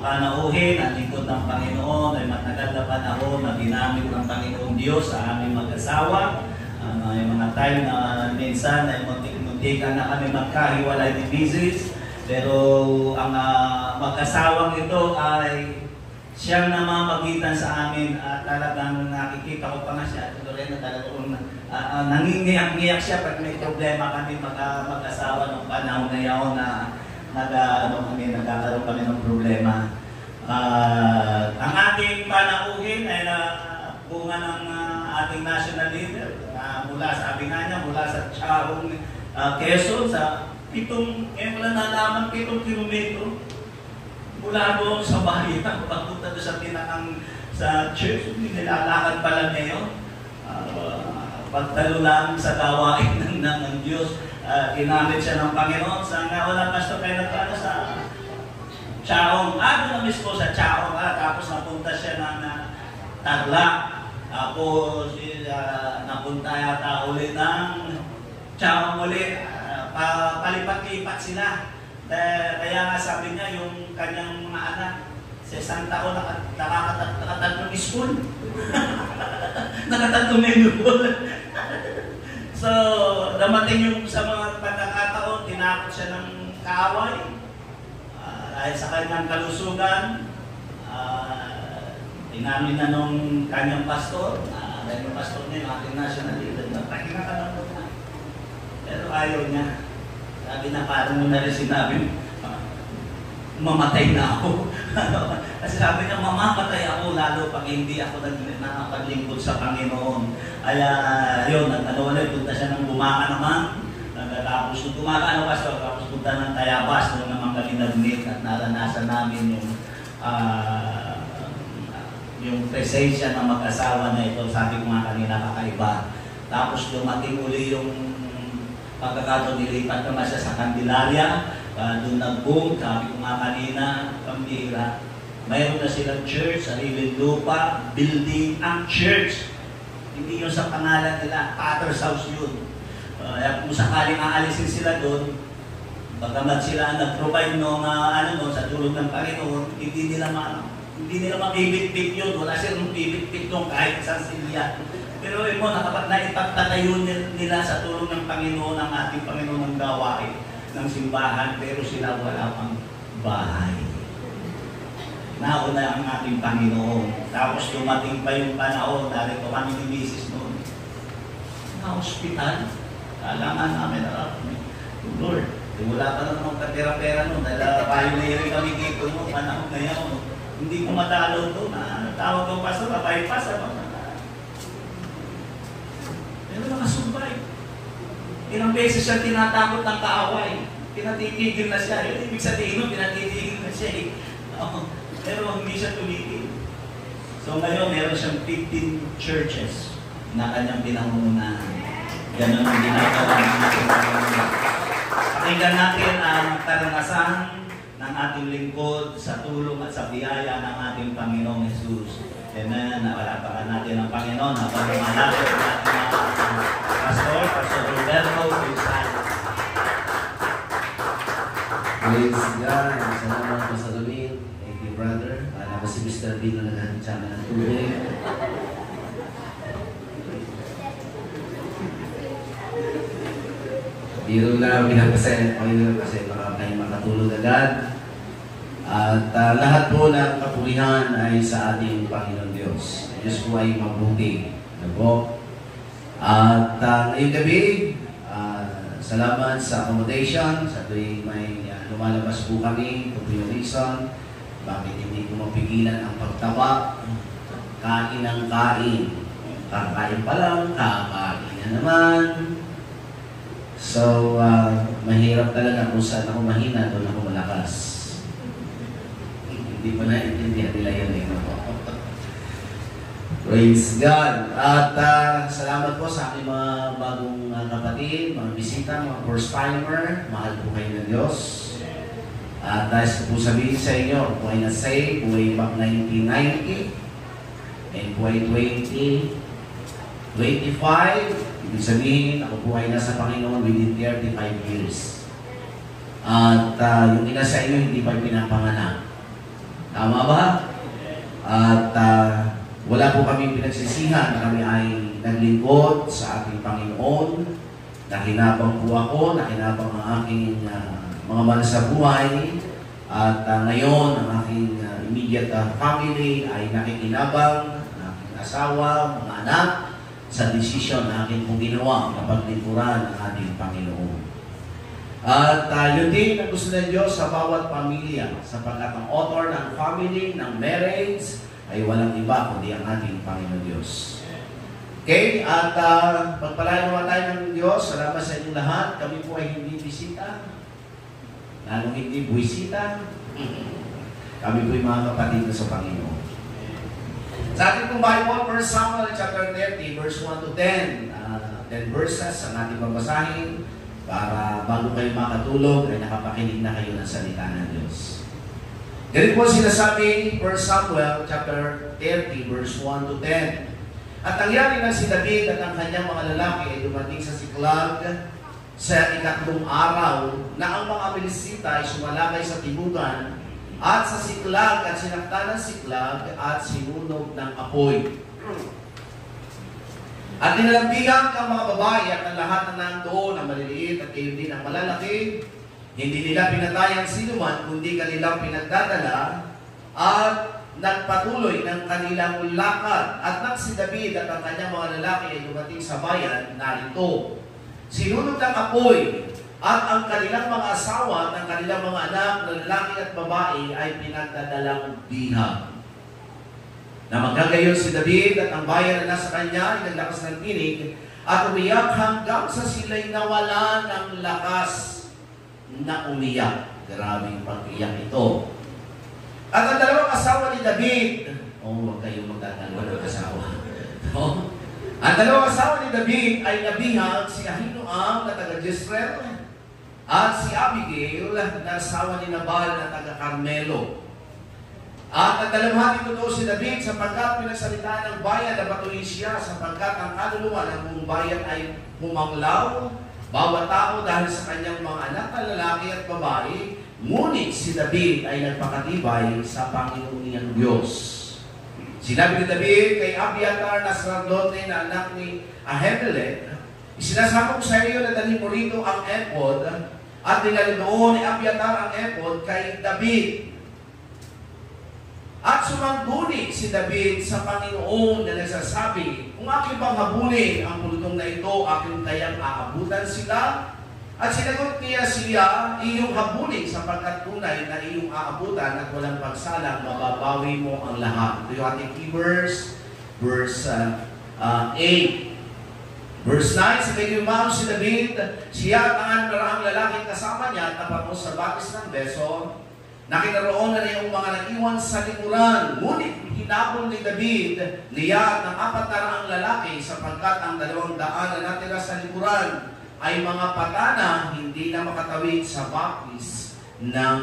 panauhin, ang lingkod ng Panginoon ay matagal na panahon na ginamit ng Panginoon Diyos sa aming mag-asawa. May mga time na minsan ay muntik-muntikan na kami magkahiwalay ni Mrs. Pero ang mag-asawang ito ay siyang namamagitan sa amin at talagang nakikita ko pa nga siya at Lorena talagang nangingiyak-ngiyak siya pag may problema kami mag-asawa ng panahon na yun na nagkakaroon kami ng problema. Ang ating panauhin ay bunga ng ating national leader mula, sabi nga niya, mula sa Chaong, Quezon, sa wala nalaman, 7 kilometro. Mula doon sa bayan, papunta doon sa tinakang sa church, nilalakad pala ngayon. Pagtalo lang sa gawain ng Diyos, ginamit siya ng Panginoon. Sa nga, wala pastor kayo nagkano sa Chaong. Doon na mismo sa Chaong. Tapos napunta siya ng Tarlac. Tapos napunta yata uli ng Chaong uli. Palipat-lipat sila. Kaya nga sabi niya, yung kanyang mga anak, sa isang taon nakatatlong school. Nakatatlong school. So, damating yung sa mga pagkakataon, tinakot siya ng kaaway. Dahil sa kanyang kalusugan, inamin na nung kanyang pastor, dahil yung pastor niya, yung ating national leader, nagpahinga ka lang na. Pero ayaw niya. Sabi na parang mo na rin sinabi, mamatay na ako. Kasi sabi niya, mamamatay ako lalo pag hindi ako nakapaglingkod sa Panginoon. Kaya yun, punta siya ng Bumaka naman. Tapos Bumaka na pastor, tapos punta ng Tayabas, doon naman kami nag-meet at naranasan namin yung presensya ng mag-asawa na ito. Sabi ko nga kanina, kakaiba. Tapos dumating uli yung pagkakataon, nilipat naman siya sa Candelaria, doon nag-boom, sabi ko nga kanina, pambira. Mayroon na silang church, sariling lupa, building ang church. Hindi yun sa pangalan nila, Father's House yun. Kung sakaling aalisin sila doon, bagamat sila nag-provide sa tulong ng Panginoon, hindi nila mabibit-bit yun, wala silang bibit-bit doon kahit isang silya. Pero naipagtatayo nila sa tulong ng Panginoon, ang ating Panginoon ng gawain ng simbahan, pero sila wala pang bahay. Nauna ang ating Panginoon. Tapos dumating pa yung panahon, dahil ko kami ni Mrs. noon, na hospital. Kailangan namin Lord, wala pa naman katira-pera noon, dahil pioneering kami dito noon, panahon na yan. Hindi ko matalo doon, tawag ko pastor, bypass pero nakasumbay. Ilang beses siya tinatakot ng kaaway. Tinatitigil na siya. Ibig sabihin nun, tinatitigil na siya. Pero hindi siya tumigil. So ngayon, meron siyang 15 churches na kanyang pinangunahan. Ganun ang ginagawa ng ating Panginoon. Pakinggan natin ang karanasan ng ating lingkod sa tulong at sa biyaya ng ating Panginoong Jesus. Amen. Napalapakan natin ang Panginoon. Napalumalapit natin ang Pastor Roberto Wilson. Praise God. Salamat po sa lumin. Thank you, brother. Ako si Mr. Dino na naghahanap ng tubig. Dito na pinapasaya kasi baka kayo makatulog agad. At lahat po ng kapulihan ay sa ating Panginoon Diyos. Diyos po ay mabuti. At ngayong gabi, salamat sa accommodation. Sa tuwing may lumalabas po kami, ito po yung reason. Bakit hindi ko mapigilan ang pagtaba? Kain ng kain. Kakain pa lang, kakain na naman. So, mahirap talaga kung saan ako mahina, doon ako malakas. Hindi pa naiintindihan nila yun eh. Praise God. At salamat po sa aking mga bagong kapatid, mga bisita, mga first timer. Mahal po kayo ng Diyos. At dahil ko po sabihin sa inyo, po ay na-save, po ay back 1990, and po ay 2025. Ibig sabihin, ako po ay nasa Panginoon within 35 years. At yung ina sa inyo, hindi pa pinapanganak. Tama ba? At wala po kami pinagsisihan na kami ay naglingkod sa ating Panginoon. Nakinabang po ako, nakinabang ang aking mga mahal sa buhay. At ngayon, ang aking immediate family ay nakikinabang, ang aking asawa, mga anak, sa desisyon na aking pong ginawa na paglingkuran ng ating Panginoon. At yun din ang gusto ng Diyos sa bawat pamilya, sapagkat ang author ng family, ng marriage, ay walang iba kundi ang ating Panginoon Diyos. Okay? At pagpalain naman tayo ng Diyos, salamat sa inyong lahat. Kami po ay hindi bisita, lalong hindi buwisita. Kami po ay mga kapatid na sa Panginoon. Sa ating pong Bible, 1 Samuel chapter 30, verse 1 to 10. 10 verses ang ating babasahin para bago kayo makatulog ay nakapakinig na kayo ng salita ng Diyos. Ganito po sinasabi, 1 Samuel chapter 30, verse 1 to 10. At nangyari na si David at ang kanyang mga lalaki ay dumating sa Siklag sa ikatlong araw na ang mga Amilisita ay sumalakay sa tibugan at sa Siklag at sinaktan ng Siklag at sinunog ng apoy. At nilalambigan ang mga babae at ang lahat na nandoon ang maliliit at kayo din ang malalaki. Hindi nila pinatay ang sinuman, kundi kanilang pinagdadala at nagpatuloy ng kanilang lakad. At nang si David at ang kanyang mga lalaki ay dumating sa bayan, narito. Sinunog ng apoy at ang kanilang mga asawa at ang kanilang mga anak na lalaki at babae ay pinagdadalang bihag. Na magkagayon si David at ang bayan na nasa kanya ay naglakas ng tinig at umiyak hanggang sa sila'y nawala ng lakas na umiyak. Grabing pag-iyak ito. At ang dalawang asawa ni David, huwag kayong magdadalawa ng asawa. Ang dalawang asawa ni David ay nabihag, si Ahinoam na taga-Jezreel at si Abigail na asawa ni Nabal na taga-Carmelo. At nagdalamhati totoo si David sapagkat pinagsalitaan ng bayan na batuin siya sapagkat ang kaluluwa ng buong bayan ay humanglaw, bawat tao dahil sa kanyang mga anak na lalaki at babae, ngunit si David ay nagpakatibay sa Panginoon niyang Diyos. Sinabi ni David kay Abiatar na sacerdote na anak ni Ahimelech, isinasama ko sa iyo na dalhin mo rito ang ephod at dinala doon ni Abiatar ang ephod kay David. At sumangguni si David sa Panginoon na nagsasabi, kung aking bang habulin ang pulutong na ito, aking kayang aabutan sila. At sinagot niya siya, iyong habulin sapagkat tunay na iyong aabutan at walang pagsalang, mababawi mo ang lahat. Ito yung ating key verse, verse 8. Verse 9, sa kanyang umahon si David, siya at ang lalaking kasama niya, tapos sa batis ng beso, nakinaroon na niyang mga nag-iwan sa likuran. Ngunit hinabol ni David niya ng 400 lalaki sapagkat ang 200 na natira sa likuran ay mga patana hindi na makatawid sa bakis ng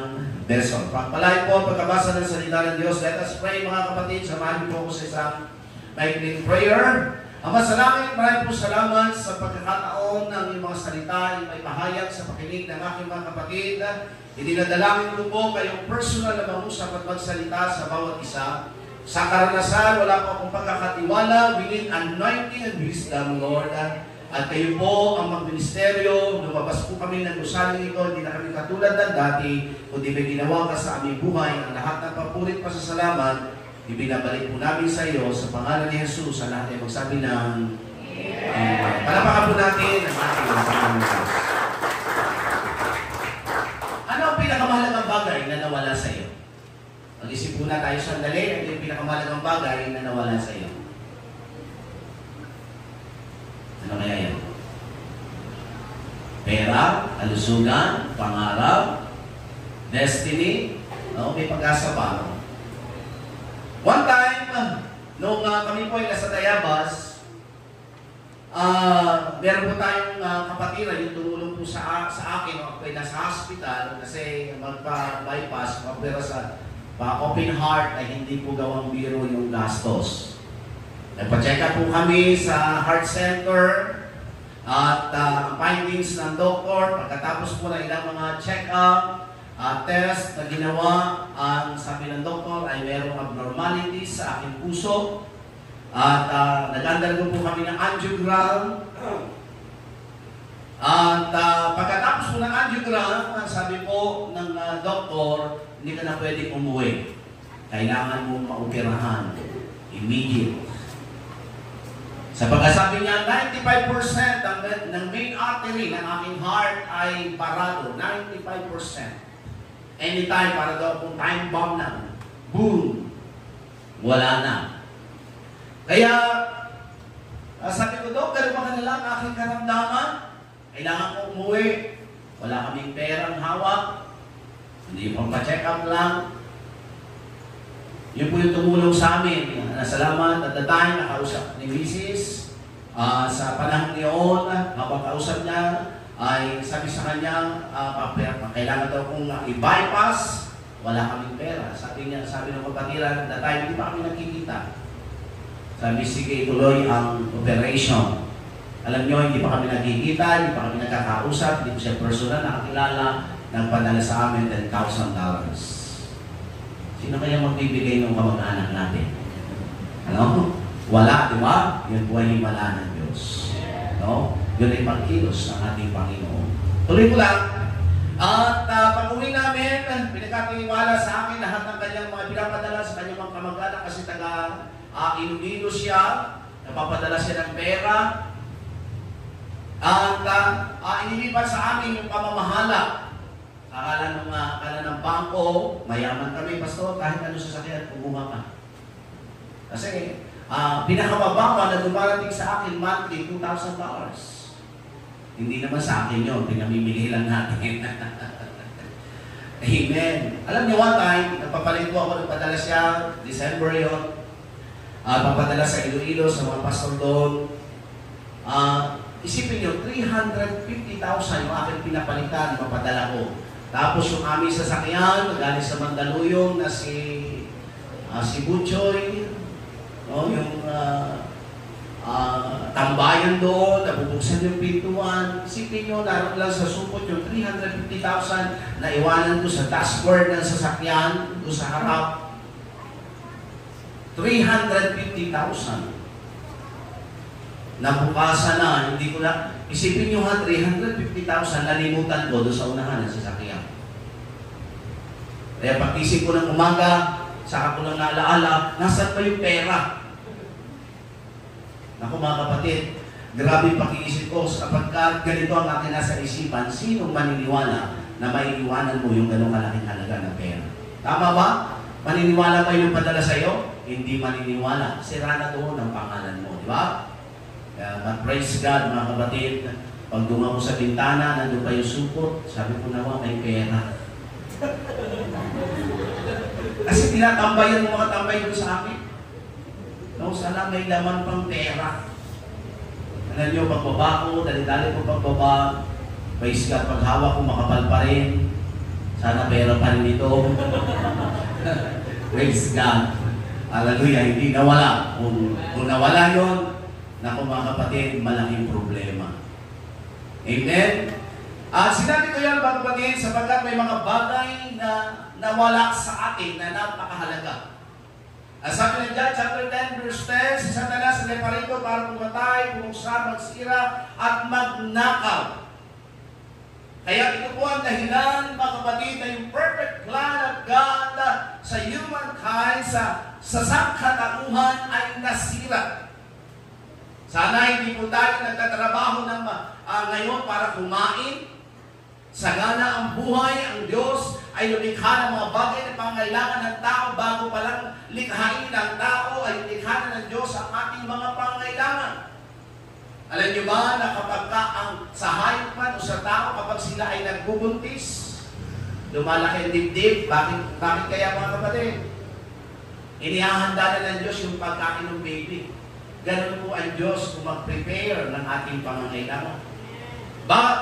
beso. Pagpalay po pagkabasa ng salita ng Diyos. Let us pray mga kapatid. Samahin po ko sa isang maikling prayer. Ama sa langit, maraming po salamat sa pagkakataon ng iyong mga salita ay may pahayag sa pakinig ng aking mga kapatid. Idinadalangin ko po kayong personal na mangusap at magsalita sa bawat isa. Sa karanasan, wala po akong pagkakatiwala, we need anointing and wisdom, Lord. At kayo po ang magministeryo, lumabas po kami ng usaling ito, hindi na kami katulad ng dati, kundi may ginawa ka sa aming buhay, ang lahat ng papurit pa sa salamat, ibinabalik po namin sa iyo sa pangalan ni Jesus, sa lahat ay magsabi ng palapakan po natin ang ating Panginoon Diyos. Ano ang pinakamahalagang bagay na nawala sa iyo? Mag-isip po na tayo sandali, ano yung pinakamahalagang bagay na nawala sa iyo? Ano kaya yan? Pera, kalusugan, pangarap, destiny, No? May pag-asa pa. No? One time, nung kami po ay nasa Tayabas, meron po tayong kapatiran yung tumulong po sa akin. Ako ay nasa hospital kasi magpa-bypass, pero sa open heart ay hindi po gawang biro yung gastos. Nagpa-check up po kami sa heart center at findings ng doktor, pagkatapos po ng ilang mga check-up, test na ginawa, ang sabi ng doktor ay mayroong abnormalities sa aking puso. At nag-undergo po kami ng angiogram. At pagkatapos po ng angiogram, sabi po ng doktor, hindi ka na pwedeng umuwi. Kailangan mo maoperahan. Immediate. Sa pagkasabi niya, 95% ng main artery ng aking heart ay parado. 95%. Anytime, para daw kung time bomb na. Boom! Wala na. Kaya, sabi ko, Dok, ganun ba ka na lang aking karamdaman? Kailangan ko umuwi. Wala kaming perang hawak. Hindi pang pa-check up lang. Yun po yung tumulong sa amin. Salamat at the time, nakausap ni Mrs. Sa panahon niyon, habang kausap niya, ay sabi sa kanya, kailangan daw kong i-bypass. Wala kaming pera. Sabi ng kapatiran, at the time, hindi pa kami nakikita. Sabi, sige, ituloy ang operation. Alam nyo, hindi pa kami nakikita, hindi pa kami nagkakausap, hindi ko siya personal nakakilala, nagpadala sa amin $10,000. Sino kaya magbibigay ng kamag-anak natin? Ano? Wala, di ba? Yun po ay himala ng Diyos. No? Yun ay pagkilos ng ating Panginoon. Tuloy ko lang. At pag-uwi namin, pinagkatiwala sa akin lahat ng kanyang mga pinapadala sa kanyang mga kamag-anak kasi taga Iloilo siya, napapadala siya ng pera. At inilipat sa amin yung pamamahala. Akala ng bangko, mayaman kami, pastor, kahit ano sasakyan, kumuha ka. Kasi, pinakamababa na dumarating sa akin monthly, $2,000. Hindi naman sa akin yun, pinamimili lang natin. Amen. Alam niyo, one time, nagpapalit ko ako, nagpadala siya, December yun, papadala sa Iloilo, sa mga pastor doon. Isipin niyo, 350,000 yung aking pinapalitan, mapadala ko. Tapos yung aming sasakyan, galing sa Mandaluyong na si Butchoy, no, yung tambayan doon, nabubuksan yung pintuan. Isipin nyo, naroon lang sa supot yung 350,000 na iwanan ko sa dashboard ng sasakyan, doon sa harap. 350,000. Nabukasan na, hindi ko na, isipin nyo ha, 350,000 nalimutan ko doon sa unahan ng sasakyan. Kaya pag-isip ko ng umaga, saka ko lang naalaala, nasaan pa yung pera? Naku mga kapatid, grabe yung pag-iisip ko, sapagkat ganito ang aking nasa isipan, sinong maniniwala na maiiwanan mo yung ganong kalaking halaga ng pera? Tama ba? Maniniwala ba yung padala sa'yo? Hindi maniniwala. Sira na doon ang pangalan mo, di ba? But praise God, mga kapatid, pag dumago sa bintana, nandun pa yung supot, sabi ko naman, may pera. Kasi tinatambayan ng mga tambay doon sa akin. No, sana may laman pang pera. Alam nyo, pagbaba ko, dali-dali ko pagbaba, praise God, paghawak ko, makapal pa rin. Sana pera pa rin ito. Praise God. Hallelujah, hindi nawala. Kung nawala yun, naku mga kapatid, malaking problema. Amen? Sinabi ko yan mga kapatid, sapagkat may mga bagay na nawala sa atin na napakahalaga. Sabi ng John chapter 10 verse 10, si Satanas na parito para pumatay, pumuksa, magsira, at magnakaw. Kaya ito po ang dahilan, mga kapatid, na yung perfect plan of God sa humankind, sa sangkatauhan ay nasira. Sana hindi po tayo nagtatrabaho ng ngayon para kumain. Sagana ang buhay, ang Diyos ay lumikha ng mga bagay na pangailangan ng tao bago pa lang likhain ng tao ay lumikha na ng Diyos ang ating mga pangailangan. Alam niyo ba na kapag ang sa hayop man o sa tao, kapag sila ay nagbubuntis, lumalaki ang dibdib. Bakit kaya mga kapatid? Inihahanda na ng Diyos yung pagkain ng baby. Ganun po ang Diyos kung mag-prepare ng ating pangangailangan.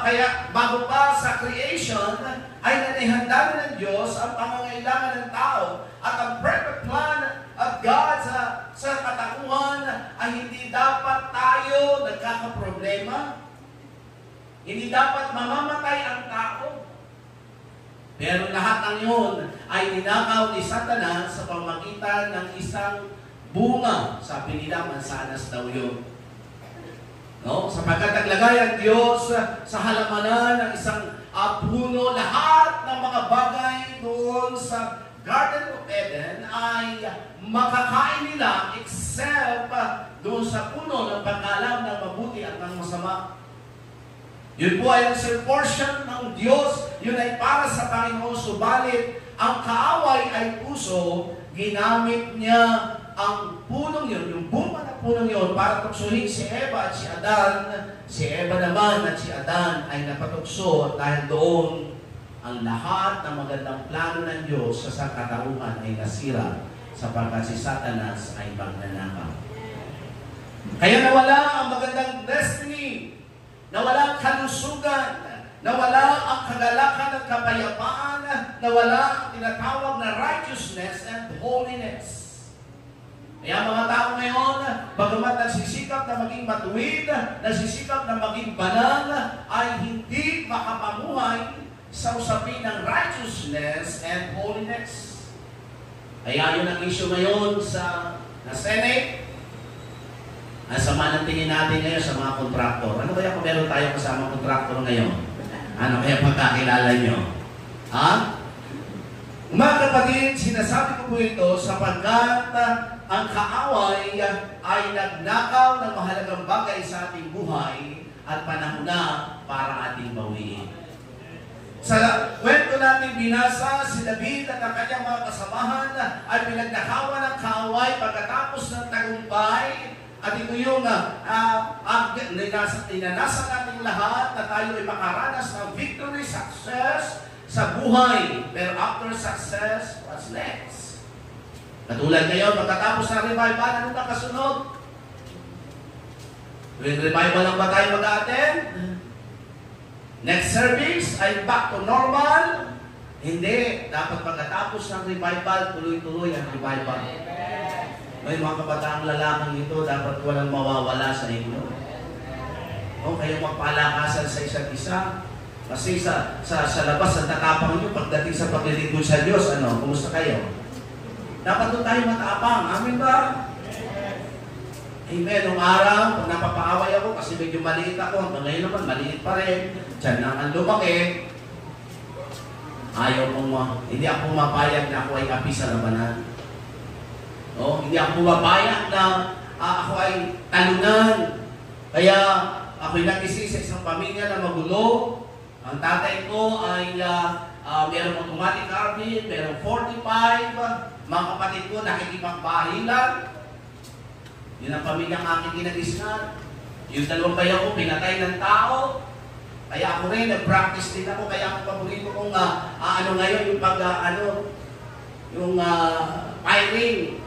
Kaya bago pa sa creation, ay nanihanda na ng Diyos ang pangangailangan ng tao. At ang perfect plan of God sa katauhan ay hindi dapat tayo nagkakaproblema. Hindi dapat mamamatay ang tao. Pero lahat ng yun ay ninakaw ni Satanas sa pamagitan ng isang bunga. Sabi nila, mansanas daw yun. No? Sapagkat naglagay ang Diyos sa halamanan ng isang puno, lahat ng mga bagay doon sa Garden of Eden ay makakain nila except doon sa puno ng pag-alam ng mabuti at ng masama. Yun po ay ang portion ng Diyos, yun ay para sa Panginoon. Subalit, ang kaaway ay puso, ginamit niya ang punong yun, yung bunga ng punong yun, para tuksuhin si Eva at si Adan. Si Eva naman at si Adan ay napatukso dahil doon ang lahat ng magandang plano ng Diyos sa katauhan ay nasira sapagkat si Satanas ay magnanakaw. Kaya nawala ang magandang destiny, nawala ang kalusugan, nawala ang kagalakan at kapayapaan, nawala ang tinatawag na righteousness and holiness. Kaya mga tao ngayon, bagamat nagsisikap na maging matuwid, nagsisikap na maging banal, ay hindi makapamuhay sa usapin ng righteousness and holiness. Kaya yun ang issue ngayon sa Senate. Ang sama ng tingin natin ngayon sa mga kontraktor. Ano kaya kung meron tayo kasama kontraktor ngayon? Ano kaya pagkakilala nyo? Ha? Mga kapatid, sinasabi ko po ito sapagkat ang kaaway ay nagnakaw ng mahalagang bagay sa ating buhay at panahon na para ating bawiin. Sa kwento natin binasa, si David at ang kanyang mga kasamahan ay pinagnakawan ng kaaway pagkatapos ng tagumpay. At ito yung inanasan natin lahat na tayo ay makaranas ng victory, success sa buhay. Pero after success, what's next? Katulad ngayon, pagkatapos ng revival, ano na kasunod? Tuwing revival lang ba tayo mag-attend? Next service ay back to normal? Hindi. Dapat pagkatapos ng revival, tuloy-tuloy ang revival. May mga kabataang lalaking ito, dapat walang mawawala sa inyo. O, kayong magpalakasan sa isa't isa. Kasi sa labas, ang tatapang nyo, pagdating sa paglilingkod sa Diyos, kumusta kayo? Dapat doon tayo matapang. Amin ba? Amen. Nung araw, pag napapaaway ako, kasi medyo maliit ako, hanggang ngayon naman, maliit pa rin. Diyan lang ang lumaki. Hindi ako mapayag na ako ay api sa labanan. Hindi ako mapayag na ako ay talunan. Kaya ako'y nag-isip sa isang pamilya na magulo. Ang tatay ko ay mayroong automatic carbine, mayroong 45. Mga kapatid ko nakikipagbahilan. Yun ang pamilyang aking kinagisnan. Yung dalawang bayaw ko, pinatay ng tao. Kaya ako rin, nag-practice din ako. Kaya ako paborito kong ngayon, yung firing.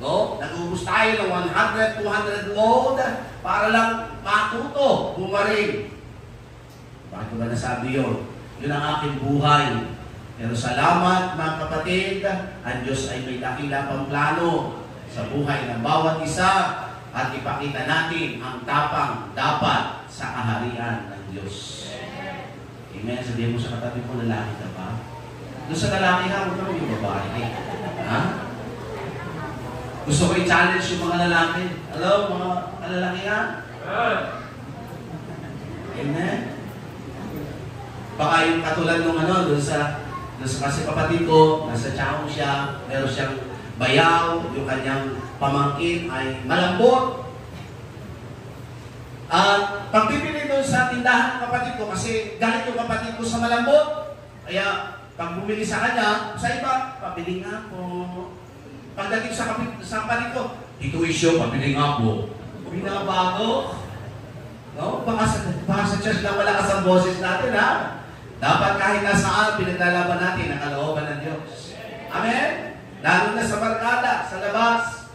Nag-ubus tayo ng 100, 200 load para lang matuto, bumaring. Bakit ko ba nasabi yun? Yun ang aking buhay. Pero salamat mga kapatid, ang Diyos ay may dakilang plano sa buhay ng bawat isa at ipakita natin ang tapang dapat sa kaharian ng Diyos. Amen. Sabihin mo sa katabi mo, lalaki ka ba? Doon sa lalaki ha, huwag naman yung babae. Ha? Gusto ko i-challenge yung mga lalaki. Hello, mga lalaki ha? Amen. Baka yung katulad nung doon sa kasi kapatid ko, nasa Chao siya, meron siyang bayaw, yung kanyang pamangkin ay malambot. At pagpipili doon sa tindahan ng kapatid ko, kasi galit yung kapatid ko sa malambot, kaya pag bumili sa kanya, sa iba, pabili nga po. Pagdating sa kapatid ko, ito isyo, pabili nga po. Binabago. No? Baka sa church lang malakas ang boses natin, ha? Dapat kahit nasaan, pinaglalaban natin ang kalooban ng Diyos. Amen? Lalo na sa barkada, sa labas.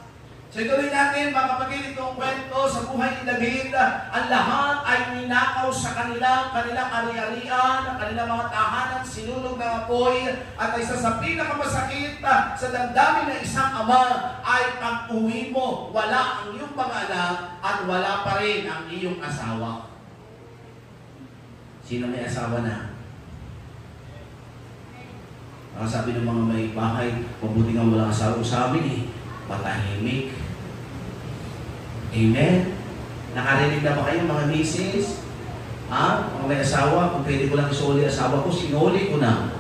So ituloy natin, mga kapatid, itong kwento sa buhay ni David. Ang lahat ay ninakaw sa kanilang ari-arian, ang kanilang mga tahanan, sinulog ng apoy, at isa sa pinakamasakit sa damdamin ng isang ama ay pag-uwi mo, wala ang iyong mga anak at wala pa rin ang iyong asawa. Sino may asawa na? Sabi ng mga may bahay, mabuti nga walang asawa. Sabi eh, matahimik. Amen? Nakarinig na ba kayo mga misis? Ha? Mga may asawa, kung pwede ko lang isuli asawa ko, sinuli ko na.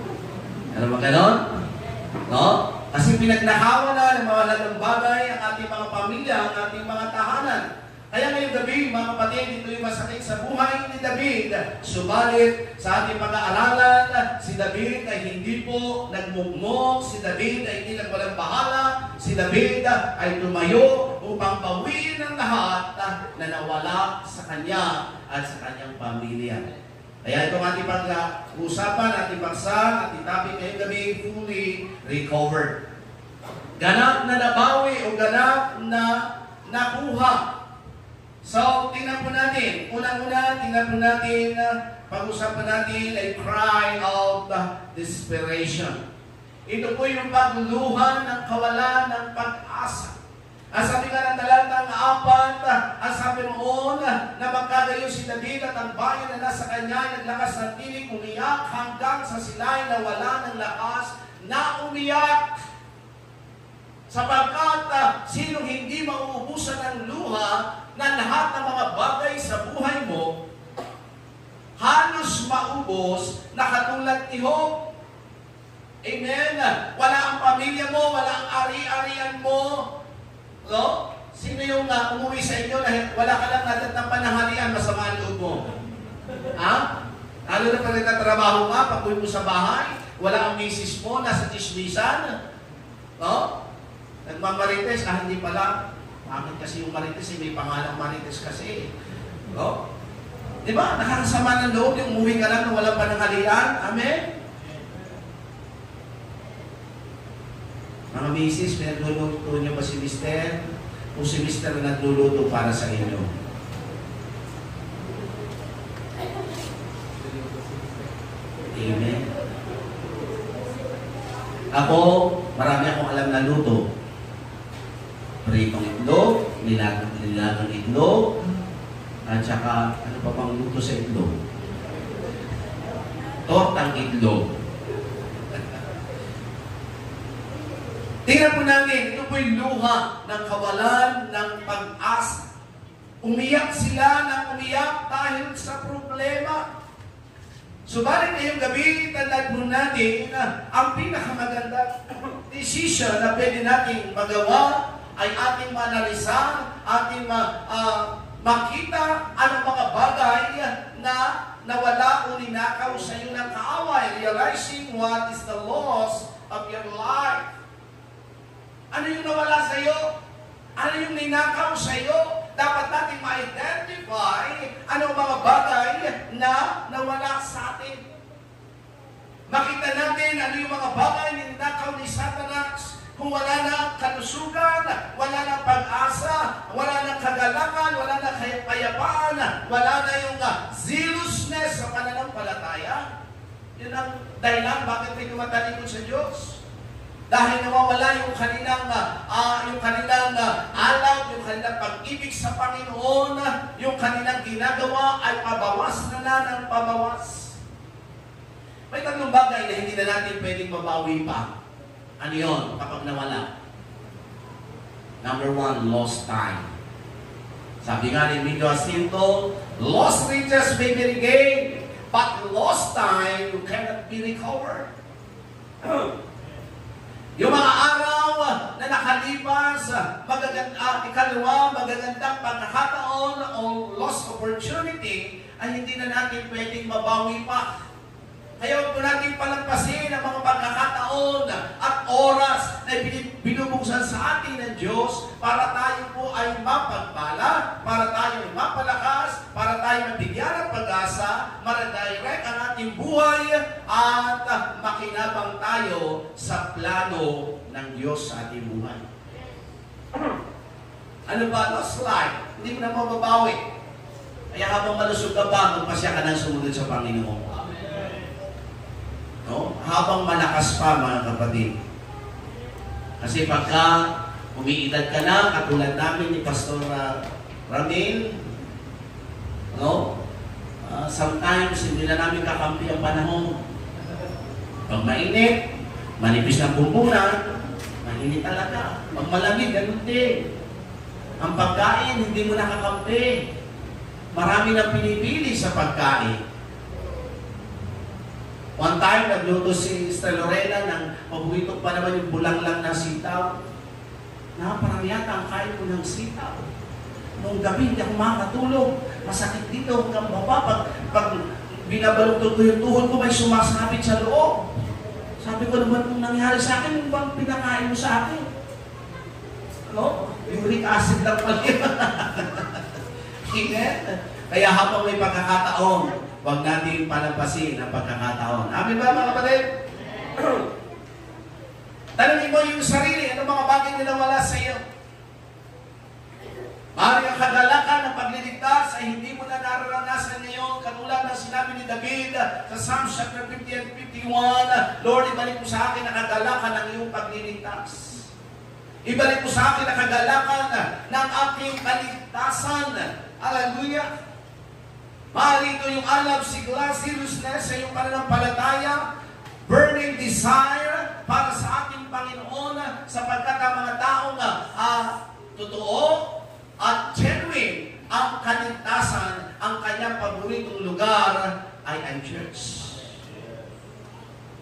Ano ba ganon? No? Kasi pinagnakawa na ng mga lalang bagay ang ating mga pamilya, ang ating mga tahanan. Kaya ngayong gabi, mga kapatid, ito yung masakit sa buhay ni David. Subalit, sa ating pag-aaralan, si David ay hindi po nagmugmok, si David ay hindi nagwalang bahala, si David ay tumayo upang bawiin ang lahat na nawala sa kanya at sa kanyang pamilya. Kaya itong ating pag-usapan, ating paksa, ating topic ngayong gabi, fully recovered. Ganap na nabawi o ganap na nakuha. So, tingnan po natin. Unang-una, tingnan po natin, pag-usapan natin ay cry of desperation. Ito po yung pagluluhan ng kawalan ng pag-asa. Ang sabi nga ng talatang 4, ang sabi noon na magkagayon si David at ang bayan na nasa kanya ay naglakas ng tinig, umiyak hanggang sa sila'y nawala ng lakas na umiyak. Sapagkat sinong hindi mauubusan ng luha na lahat ng mga bagay sa buhay mo halos maubos na katulad ni Job. Amen? Wala ang pamilya mo, wala ang ari-arian mo. No? Sino yung umuwi sa inyo na wala ka lang natin ng pananghalian, masama ang loob mo? Ha? Lalo na pag nagtatrabaho ka, pag-uwi mo sa bahay, wala ang misis mo, nasa chismisan. No? Nagmamarites, hindi pala. Bakit kasi yung marites, may pangalang marites kasi. No? Di ba? Nakakasama ng loob yung umuwi ka lang na walang pananghalian. Amen? Mga misis, pinagluluto niyo ba si Mister? O si Mister na nagluluto para sa inyo? Amen? Ako, marami akong alam na luto. Pritong itlog, nilagang itlog, at saka, ano pa pang luto sa itlog? Tortang itlog. Tingnan po natin, ito po yung luha ng kawalan ng pag-asa. Umiyak sila ng umiyak dahil sa problema. Subalit ngayong gabi, tandaan po natin na ang pinakamagandang decision na pwede natin magawa ay ating manalisan, ating makita anong mga bagay na nawala o ninakaw sa iyo ng kaaway, realizing what is the loss of your life. Ano yung nawala sa iyo? Ano yung ninakaw sa iyo? Dapat natin ma-identify anong mga bagay na nawala sa atin. Makita natin ano yung mga bagay na ninakaw ni Satanas. Kung wala na kalusugan, wala na pag-asa, wala na kagalangan, wala na kayapaan, wala na yung zealousness sa pananampalataya. Yun ang dahilan bakit may tumatalikod sa Diyos. Dahil nawawala yung kanilang alaw, yung kanilang pag-ibig sa Panginoon, yung kanilang ginagawa ay pabawas na ng pabawas. May tatlong bagay na hindi na natin pwedeng mabawi pa. Ano yun kapag nawala? Number 1, lost time. Sabi nga ni Miguel Jacinto, lost riches may be regained, but lost time you cannot be recovered. Yung mga araw na nakalipas, magagandang pagkakataon o lost opportunity ay hindi na natin pwedeng mabawi pa. Kaya huwag po natin palampasin ang mga pagkakataon at oras na binubuksan sa atin ng Diyos para tayo po ay mapagpala, para tayo ay mapalakas, para tayo mabigyan ng pag-asa, ma-redirect ang ating buhay at makinabang tayo sa plano ng Diyos sa ating buhay. Ano ba? Lost life. Hindi mo na mababawi. Kaya habang malusog ka ba, magpasya ka ng sumunod sa Panginoon. No? Habang malakas pa, mga kapatid. Kasi pagka umiidad ka na, katulad namin ni Pastor Ramil, no? Sometimes hindi na namin kakampi ang panahon. Pag mainit, manipis ng bumbunan, mainit talaga. Pag malamig, ganun din. Ang pagkain, hindi mo nakakampi. Marami nang pinipili sa pagkain. One time, nagluto si Sister Lorena ng paborito pa naman yung bulang-lang na sitaw. Parang yata ang kain ko ng sitaw. Noong gabi, hindi ako makatulog. Masakit dito hanggang baba. Pag binabalutod ko yung tuhod ko, may sumasabit sa loob. Sabi ko naman, kung nangyari sa akin, yung bang pinakain mo sa akin? Ano? Uric acid lang pala. Kaya habang may pagkakataon, huwag natin palampasin ang pagkakataon. Amin ba, mga kapatid? Tanungin mo yung sarili, ano mga bagay na nawala sa iyo? Maaaring ang kagalakan ng pagliligtas ay hindi mo na nararanasan ngayon, katulad ng sinabi ni David sa Psalms chapter 50 and 51, Lord, ibalik mo sa akin ang kagalakan ng iyong pagliligtas. Ibalik mo sa akin ang kagalakan ng aking kaligtasan. Hallelujah! Maaaring ito yung alam, sigla, seriousness sa iyong pananampalataya, burning desire para sa ating Panginoon, sapagkat ang mga taong totoo at genuine ang kaligtasan, ang kanyang paboritong lugar ay ang church.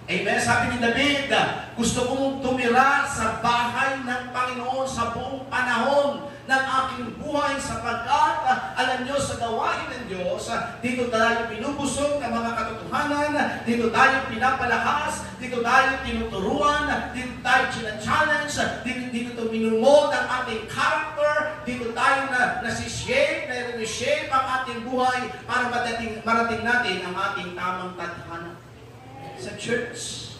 Amen? Sabi ni David, gusto kong tumira sa bahay ng Panginoon sa buong panahon ng aking buhay sapagkat alam nyo sa gawain ng Diyos, dito tayo pinubusog ng mga katotohanan, dito tayo pinapalakas, dito tayo tinuturuan, dito tayo challenge, dito ito minumod ang ating character, dito tayo nasishape, na-reshape ang ating buhay para marating natin ang ating tamang tadhana. Sa church.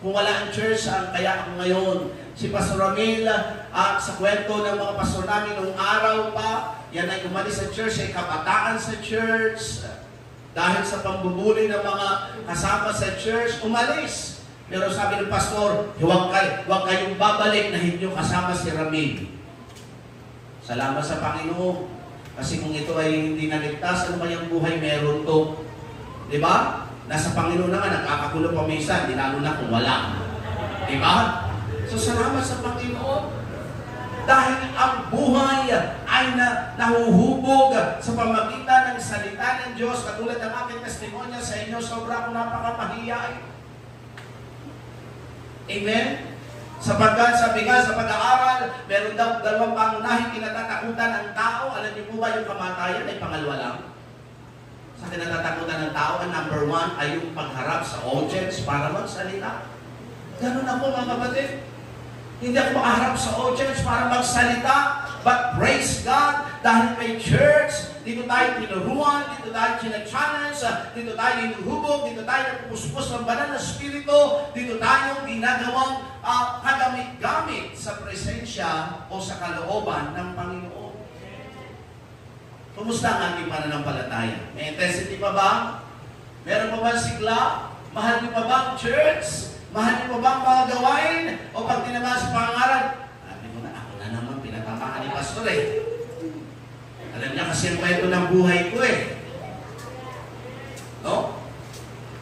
Kung wala ang church, kaya ako ngayon, si Pastor Ramil, sa kwento ng mga pastor namin noong araw pa, yan ay umalis sa church, ay kabataan sa church. Dahil sa pambubuli ng mga kasama sa church, umalis. Pero sabi ng pastor, huwag kayong babalik na hindi kasama si Ramil. Salamat sa Panginoon. Kasi kung ito ay hindi naligtas, ano kayang buhay meron to? Diba? Nasa Panginoon na nga, nagkakagulo pa minsan, di lalo na kung wala. Diba? So, salamat sa Panginoon. Dahil ang buhay ay nahuhubog sa pamagitan ng salita ng Diyos. Katulad ng aking testimonya sa inyo, sobra akong napakapahiya. Amen? Sapagkat sabi nga sa pag-aaral, meron daw dalawang pangunahing kinatatakutan ng tao. Alam niyo po ba yung kamatayan ay pangalawa lang? Sa kinatatakutan ng tao, ang number one ay yung pagharap sa audience para magsalita. Ganun ako, mga kapatid. Hindi ako makaharap sa audience para magsalita, but praise God, dahil may church, dito tayo tinuruan, dito tayo challenge, dito tayo hinuhubog, dito tayo nagpupuspos ng banal na spirito, dito tayo ginagawang kagamit-gamit sa presensya o sa kalooban ng Panginoon. Kumusta ang ating pananampalataya? May intensity pa ba? Meron pa ba sigla? Mahal niyo pa ba ang church? Mahal niyo pa ba ang mga gawain? O pag tinama sa pangaral, sabi ko na, ako na naman, pinatamaan ni Pastor Alam niya kasi ang kwento ng buhay ko No?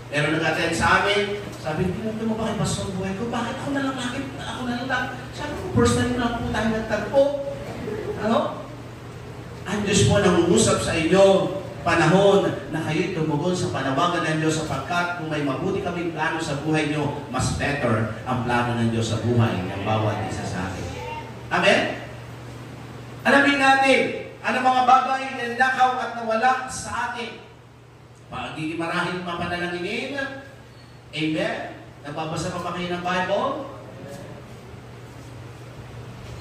Meron nag-attend sa amin, sabi, pinunta mo ba kay Pastor buhay ko? Bakit ako na lang lagi? Ako na lang. Sabi ko, personally na po tayo nagtagpo. Ano? Ang Diyos po nangungusap sa inyo panahon na kayo'y tumugon sa panawagan ng Diyos sapagkat kung may mabuti kaming plano sa buhay nyo, mas better ang plano ng Diyos sa buhay ng bawat isa sa atin. Amen? Alamin natin, ano mga bagay na nakaw at nawala sa atin. Pagiging marahil mapanalanginin. Amen? Nagbabasa pa ba kayo ng Bible?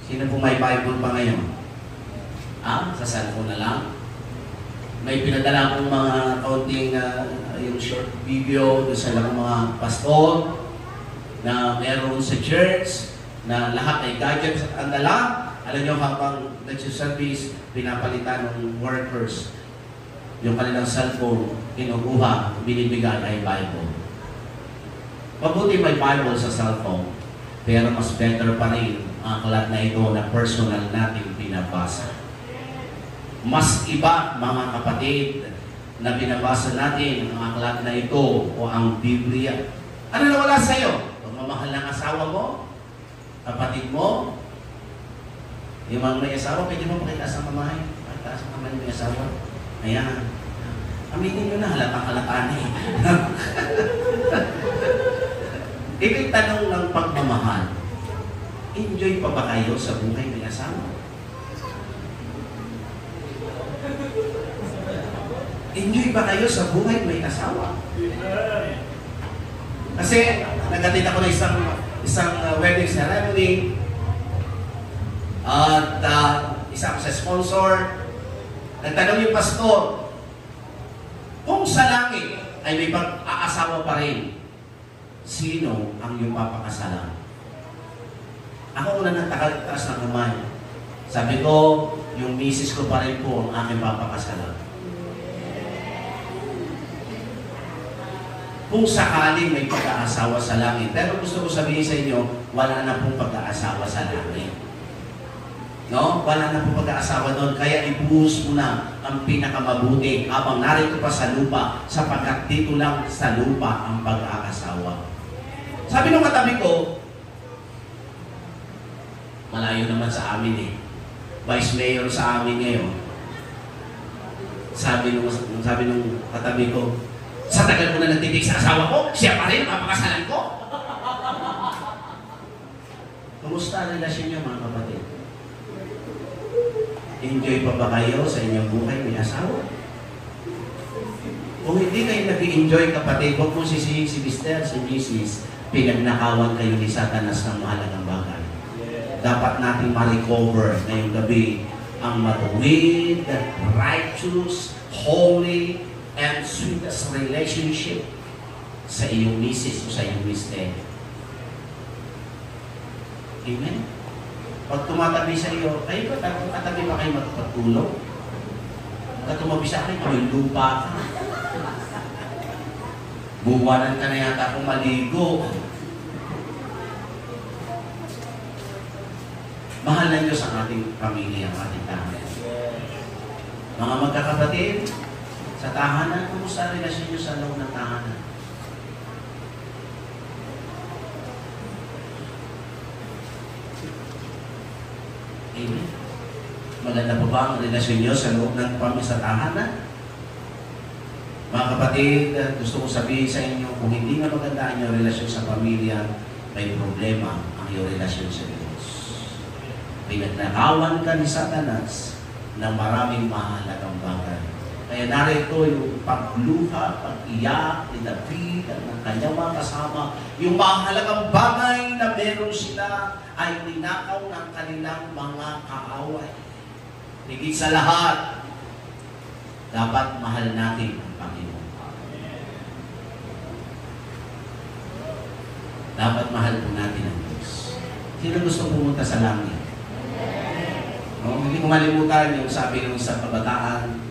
Sino po may Bible pa ngayon? Sa cellphone na lang? May pinadala akong mga kaunting yung short video doon sa lang mga pastor na meron sa church na lahat ay gadgets ang dala. Alam nyo, habang nag-service, pinapalitan ng workers yung kanilang cellphone, kinukuha, binibigay ay Bible. Mabuti may Bible sa cellphone, pero mas better pa rin ang aklat na ito na personal natin binabasa. Mas iba, mga kapatid, na binabasa natin ang aklat na ito o ang Biblia. Ano na wala sa iyo? Pagmamahal ng asawa mo, kapatid mo, yung mga may asawa, pwede mo pakita sa mamahay. Pakita sa mamahay may asawa. Ayan. Aminin nyo na, halatang-halata na eh. Ibig tanong ng pagmamahal, enjoy pa ba kayo sa buhay may asawa? Enjoy ba kayo sa buhay may asawa? Kasi nag-attend ako na isang wedding ceremony at isang sa sponsor. Nagtanong yung pastor, kung sa langit ay may pag-aasawa pa rin, sino ang iyong papakasalan? Ako una nagtakas ng kamay. Sabi ko, yung misis ko pa rin po ang aking papakasalan. Kung sakaling may pag-aasawa sa langit, pero gusto ko sabihin sa inyo, wala na pong pag-aasawa sa langit. No? Wala na pong pag-aasawa doon, kaya ibuhos mo na ang pinakamabuti habang narito pa sa lupa, sapagkat dito lang sa lupa ang pag-aasawa. Sabi ng katabi ko, malayo naman sa amin eh. Vice Mayor sa amin ngayon. Sabi nung katabi ko, sa tagal ko na nagtitig sa asawa ko, siya pa rin ang papakasalan ko. Kumusta ang relasyon niyo, mga kapatid? Enjoy pa ba kayo sa inyong buhay may asawa? Kung hindi kayo nag-enjoy, kapatid, huwag mo sisihin si Mr., si Mrs., pinagnakawan kayo ni Satanas ng mahalagang bagay. Dapat natin ma-recover ngayong gabi ang matuwid, righteous, holy, and sweetest relationship sa iyong misis o sa iyong mister. Amen? Pag tumatabi sa iyo, ay ba, katabi pa kayo magpatulog? Pag tumabi sa akin, may lupa ka. Buwanan ka na yata kung maligo. Mahalan Diyos ang ating pamilya, ang ating tahanan. Mga magkakapatid, sa tahanan, kumusta ang relasyon niyo sa loob ng tahanan? Amen. Maganda pa ba ang relasyon niyo sa loob ng pamilya sa tahanan? Mga kapatid, gusto ko sabihin sa inyo, kung hindi na maganda ang iyong relasyon sa pamilya, may problema ang iyong relasyon sa Diyos. Pinagnakawan ka ni Satanas ng maraming mahalagang bagay. Kaya narito yung pagluha, pag-iyak, ni David at ng kanyang mga kasama, yung mahalagang bagay na meron sila ay ninakaw ng kanilang mga kaaway. Higit sa lahat, dapat mahal natin ang Panginoon. Dapat mahal po natin ang Diyos. Sino gusto pumunta sa langit? No? Hindi ko malimutan yung sabi ng isang kabataan.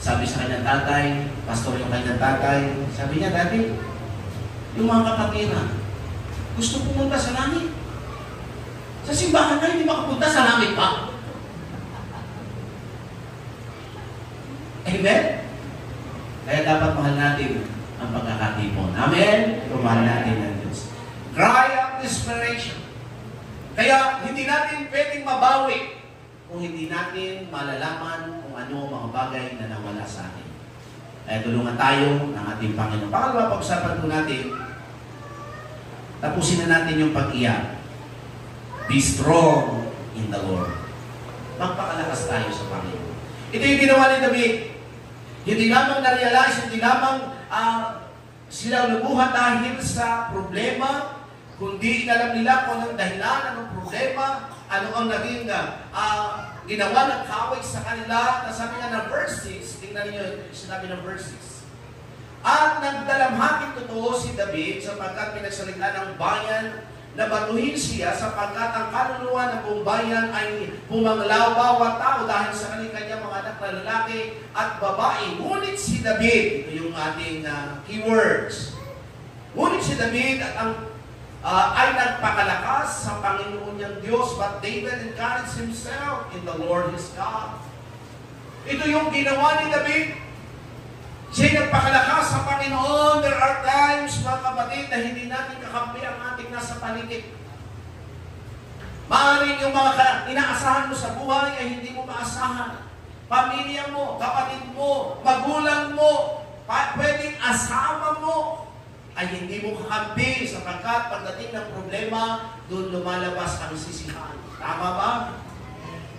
Sabi sa kanyang tatay, pastor yung kanyang tatay, sabi niya, Daddy, yung mga kapatiran, gusto pumunta sa langit. Sa simbahan na hindi makapunta sa langit pa. Amen? Kaya dapat mahal natin ang pagkakatipon. Amen? Mahal natin ang Diyos. Cry of desperation. Kaya hindi natin pwedeng mabawi kung hindi natin malalaman kung ano mga bagay na nawala sa atin. Kaya tulungan tayo ng ating Panginoon. Pangalawa, pag-usapan po natin, tapusin na natin yung pag-iyak. Be strong in the Lord. Magpakalakas tayo sa Panginoon. Ito yung ginawa ni David. Hindi lamang na-realize, hindi lamang sila lumuha dahil sa problema, kundi inalam nila kung anong dahilan, anong problema, ano ang naging ginawa ng kaway sa kanila. Nasabi nga ng verse 6, tingnan niyo, sinabi ng verse 6. At nagdalamhati totoo si David sapagkat pinagsalita ng bayan na batuhin siya sapagkat ang kaluluwa ng buong bayan ay pumanglaw bawat tao dahil sa kanyang mga anak na lalaki at babae. Ngunit si David, ito yung ating keywords. Ngunit si David ay nagpakalakas sa Panginoon niyang Diyos, but David encouraged himself in the Lord his God. Ito yung ginawa ni David. Siya nagpakalakas sa Panginoon. There are times, mga kapatid, na hindi natin kakampi ang ating nasa paligid. Maaaring yung mga inaasahan mo sa buhay ay hindi mo maasahan. Pamilya mo, kapatid mo, magulang mo, pwedeng asawa mo, ay hindi mo kakampi sapagkat pagdating ng problema, doon lumalabas ang sisihan. Tama ba?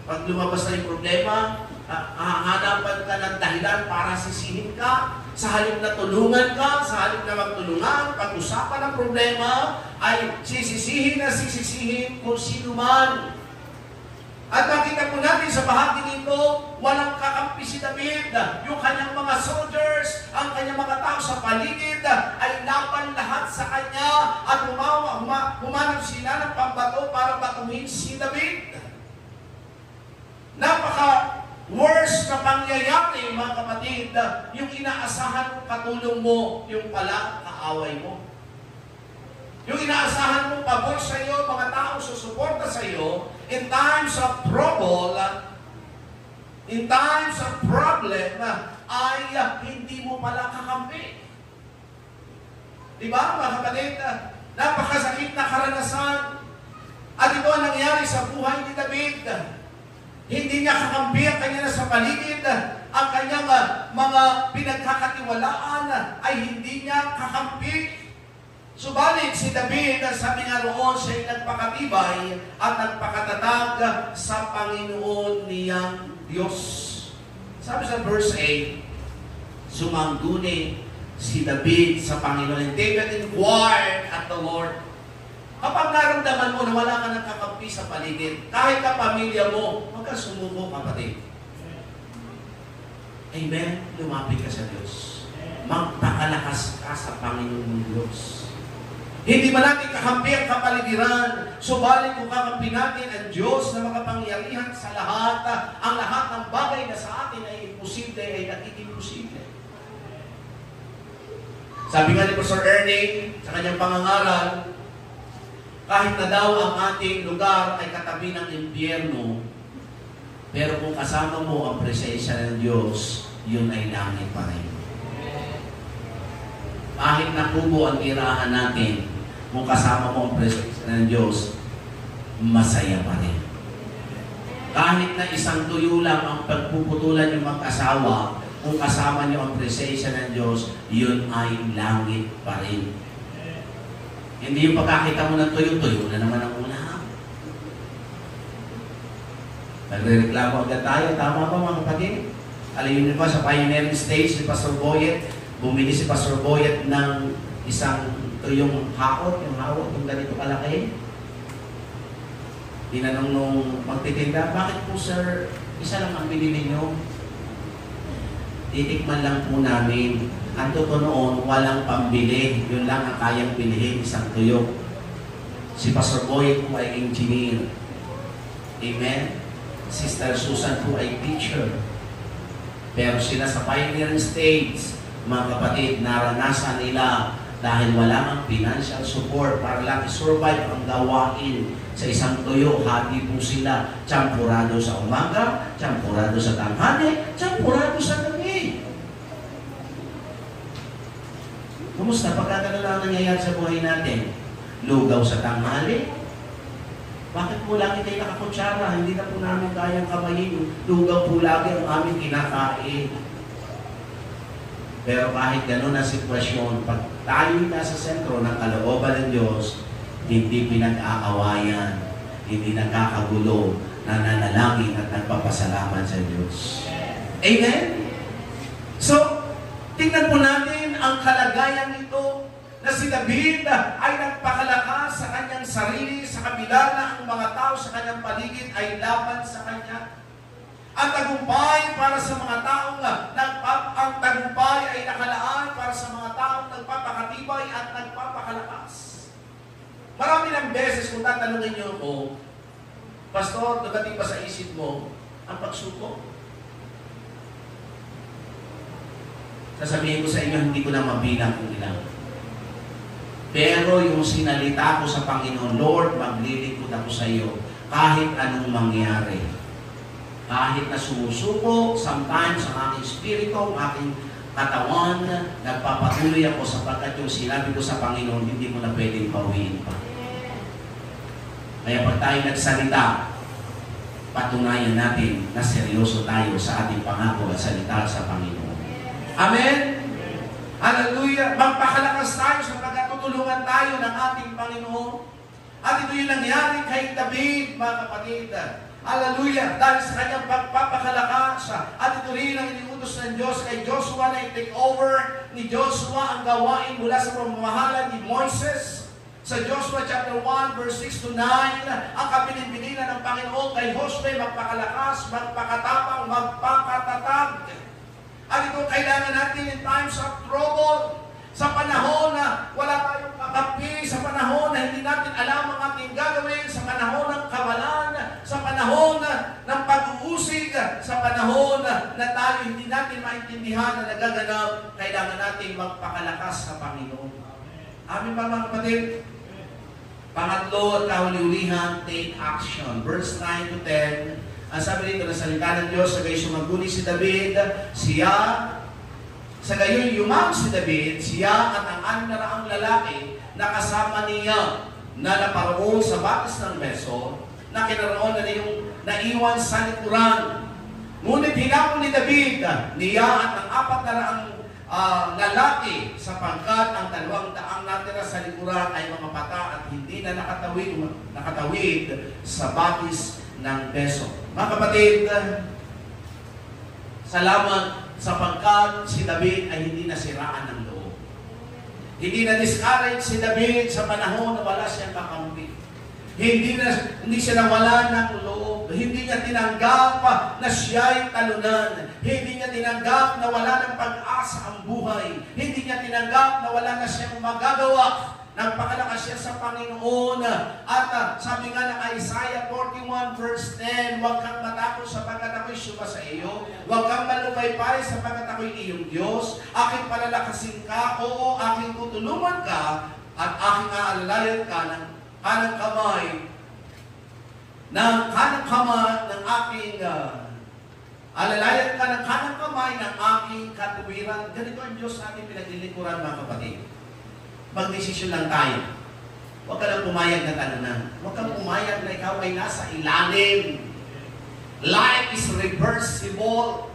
Pag lumabas na yung problema, hahanapan ka ng dahilan para sisihin ka. Sa halip na tulungan ka, sa halip na magtulungan, pag-usapan ng problema, ay sisisihin kung sino man. At makita po natin sa bahagi nito, walang kakampi si David. Yung kanyang mga soldiers, ang kanyang mga tao sa paligid, ay laban lahat sa kanya at humanap sila ng pambato para batuhin si David. Worst na pangyayari, mga kapatid, yung inaasahan mong katulong mo, yung pala kaaway mo. Yung inaasahan mong pabor sa iyo, mga tao susuporta sa iyo, in times of trouble, in times of problem, ay hindi mo pala kakampi. Diba, mga kapatid? Napakasakit na karanasan. At ito ang nangyari sa buhay ni David. Hindi niya kakampi ang kanya nasa paligid. Ang kanyang mga pinagkakatiwalaan ay hindi niya kakampi. Subalit si David, sabi nga roon, siya'y nagpakatibay at nagpakatatag sa Panginoon niyang Diyos. Sabi sa verse 8, sumangguni si David sa Panginoon. And David inquired at the Lord. Kapag naramdaman mo na wala ka ng kakampi sa paligid, kahit ka pamilya mo, huwag ka sumuko, kapatid. Amen? Lumapit ka sa Diyos. Magpakalakas ka sa Panginoon Diyos. Hindi man natin kakampi ang kapaligiran, subalit kung kakampi natin ang Diyos na makapangyarihan sa lahat, ang lahat ng bagay na sa atin ay imposible, ay nagiging posible. Sabi nga ni Pastor Ernie, sa kanyang pangangaral, kahit na daw ang ating lugar ay katabi ng impyerno, pero kung kasama mo ang presensya ng Diyos, yun ay langit pa rin. Kahit na kubo ang tirahan natin, kung kasama mo ang presensya ng Diyos, masaya pa rin. Kahit na isang tuyo lang ang pagpuputulan yung mag-asawa, kung kasama niyo ang presensya ng Diyos, yun ay langit pa rin. Hindi yung pagkakita mo ng tuyo-tuyo na naman ang ulam. Nagre-reklamo agad tayo. Tama ba mga kapatid? Alam niyo ba sa pioneering stage ni Pastor Boyet, bumili si Pastor Boyet ng isang tuyong haot, yung ganito kalaki. Tinanong nung magtitinda, bakit po sir, isa lang ang binili nyo? Titikman lang po namin. Ang totoo noon, walang pambili. Yun lang ang kayang bilhin, isang tuyo. Si Pastor Boyet po ay engineer. Amen? Sister Susan po ay teacher. Pero sila sa pioneering stage, mga kapatid, naranasan nila dahil wala mang financial support para lang i-survive ang gawain sa isang tuyo. Hati po sila. Champurado sa umaga, champurado sa tanghali, champurado sa gabi. Kumusta? Pagka ganun lang nangyayari sa buhay natin, lugaw sa tanghali. Bakit po lagi tayo nakakutsara? Hindi na po namin kayang kamayin. Lugaw po lagi ang aming kinakain. Pero kahit ganun na sitwasyon, pag tayo nasa sentro ng kalooban ng Diyos, hindi pinag-aawayan, hindi nagkakagulo, nananalangin at nagpapasalamat sa Diyos. Amen? So, tingnan po natin ang kalagayan nito. na si David ay nagpakalakas sa kanyang sarili sa kabila na ang mga tao sa kanyang paligid ay laban sa kanya. Ang tagumpay para sa mga taong ang tagumpay ay nakalaan para sa mga taong nagpapakatibay at nagpapakalakas. Marami ng beses kung tatanungin niyo ako, Pastor, dumating ba sa isip mo ang pagsubok? Sasabihin ko sa inyo, hindi ko na mabilang kung ilang. Pero yung sinalita ko sa Panginoon, Lord, maglilingkod ako sa iyo kahit anong mangyari. Kahit na sumusuko, sometimes ang aking spirito, ang aking katawan, nagpapatuloy ako sapagkat yung sinabi ko sa Panginoon, hindi mo na pwedeng bawiin pa. Kaya pag tayo nagsalita, patunayan natin na seryoso tayo sa ating pangako at salita sa Panginoon. Amen? Hallelujah! Magpakalakas tayo sa pagkatutulungan tayo ng ating Panginoon. At ito yung nangyari kay David, mga kapatid. Hallelujah! Dahil sa kanyang pagpapakalakas. At ito rin ang iniutos ng Diyos kay Joshua na i-take over ni Joshua ang gawain mula sa pamamahala ni Moises. Sa Joshua chapter 1, verse 6 to 9, ang kabilin-bilinan ng Panginoon kay Joshua, magpakalakas, magpakatapang, magpakatatag. At ito kailangan natin in times of trouble, sa panahon na wala tayong kakapi, sa panahon na hindi natin alam ang ating gagawin, sa panahon ng kawalan, sa panahon ng pag-uusig, sa panahon na tayo hindi natin maintindihan na nagaganap, kailangan natin magpakalakas sa Panginoon. Amin ba mga kapatid? Pangatlo at kahuli-ulihan, take action. Verse 9 to 10, ang sabi rito na salita ng Diyos, sa gayon sumaguni si David, sa gayon yumam si David, siya at ang 600 lalaki na kasama niya na naparoon sa batas ng Beso, na kinaroon na yung naiwan sa likuran. Ngunit hinamon ni David, niya at ang 400 lalaki, sapagkat ang 200 natira sa likuran ay mga pata at hindi na nakatawid sa batis ng Beso. Mga kapatid, salamat sapagkat si David ay hindi nasiraan ng loob. Hindi na discourage si David sa panahon na wala siyang kakampi. Hindi siya nawala ng loob. Hindi niya tinanggap na siya'y talunan. Hindi niya tinanggap na wala ng pag-asa ang buhay. Hindi niya tinanggap na wala na siyang magagawa. Nagpakalakas siya sa Panginoon. At sabi nga ng Isaiah 41 verse 10, huwag kang matakot sapagkat ako'y suma sa iyo. Huwag kang malupaypay sapagkat ako'y iyong Diyos. Aking palalakasin ka, oo, aking tutulungan ka, at aking aalalayan ka ng kanang kamay ng aking alalayan ka ng kanang kamay ng aking katuwiran. Ganito ang Diyos sa ating pinaglilingkuran, mga kapatid. Magdesisyon lang tayo. Huwag ka lang pumayag na talunan. Huwag kang pumayag na ikaw ay nasa ilalim. Life is reversible.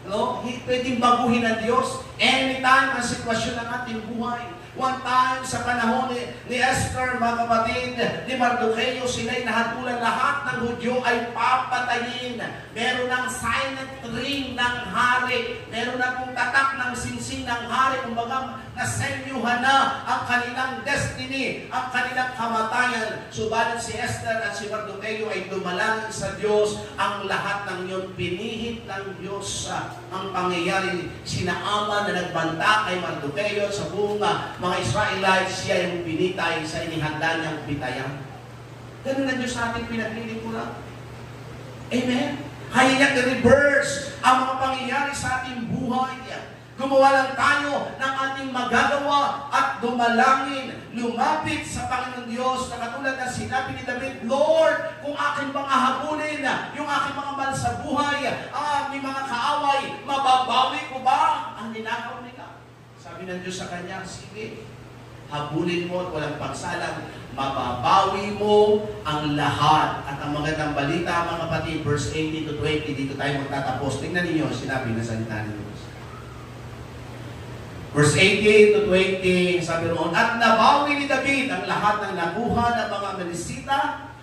No? Pwedeng baguhin ng Diyos anytime ang sitwasyon ng ating buhay. One time sa panahon ni Esther, mga kapatid, ni Mardocheo, sila'y nahatulan lahat ng Hudyo ay papatayin. Meron ng silent ring ng hari. Meron na kung tatak ng sinsing ng hari. Kumbaga, nasenyuhan na ang kanilang destiny, ang kanilang kamatayan. Subalit si Esther at si Mardocheo ay dumalangin sa Diyos. Ang lahat ng yun, pinihit ng Diyos ang pangyayari. Sinaaman na nagbanta kay Mardocheo sa bunga mga Israelites, siya yung binitay sa inihanda niyang bitayan. Ganun na Diyos sa ating pinaglilingkuran. Amen? Kaya niya i-reverse ang mga pangyayari sa ating buhay. Gumawa lang tayo ng ating magagawa at dumalangin, lumapit sa Panginoon Diyos na katulad ng sinabi ni David, Lord, kung akin bang ahabulin yung aking mga mahal sa buhay, may mga kaaway, mababawi ko ba ang ninakaw nila? Sabi ng Diyos sa kanya, sige, habulin mo at walang pagsalang, mababawi mo ang lahat. At ang magandang balita, mga kapatid, verse 18 to 20, dito tayo magtatapos. Tingnan ninyo, sinabi na salita ni Diyos. Verse 18 to 20, sabi roon, at nabawi ni David ang lahat ng nakuha ng mga Melisita,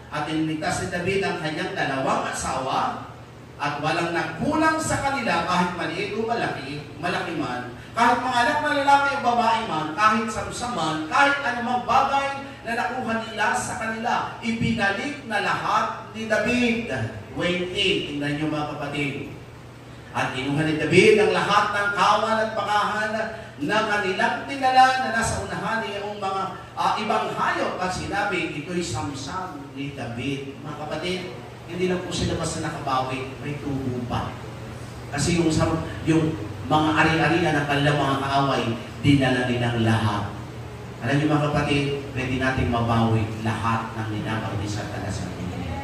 at inimigtas ni David ang kanyang 2 asawa, at walang nagkulang sa kanila kahit maliit o malaki man, kahit mga anak na lalaki o babae man, kahit samsaman, kahit anumang bagay na nakuha nila sa kanila, ibinalik na lahat ni David. Wait, tingnan niyo mga kapatid. At kinuha ni David ang lahat ng kawan at pakahan na kanilang dinala na nasa unahan niyang mga ibang hayop at sinabi, ito'y samsam ni David. Mga kapatid, hindi lang po sila basta nakabawi, may tubo pa. Kasi yung mga ari-arian ng kanilang mga kaaway, dinala nilang lahat. Alam niyo mga kapatid, pwede natin mabawi lahat ng ninakaw ni Satanas sa pamilya.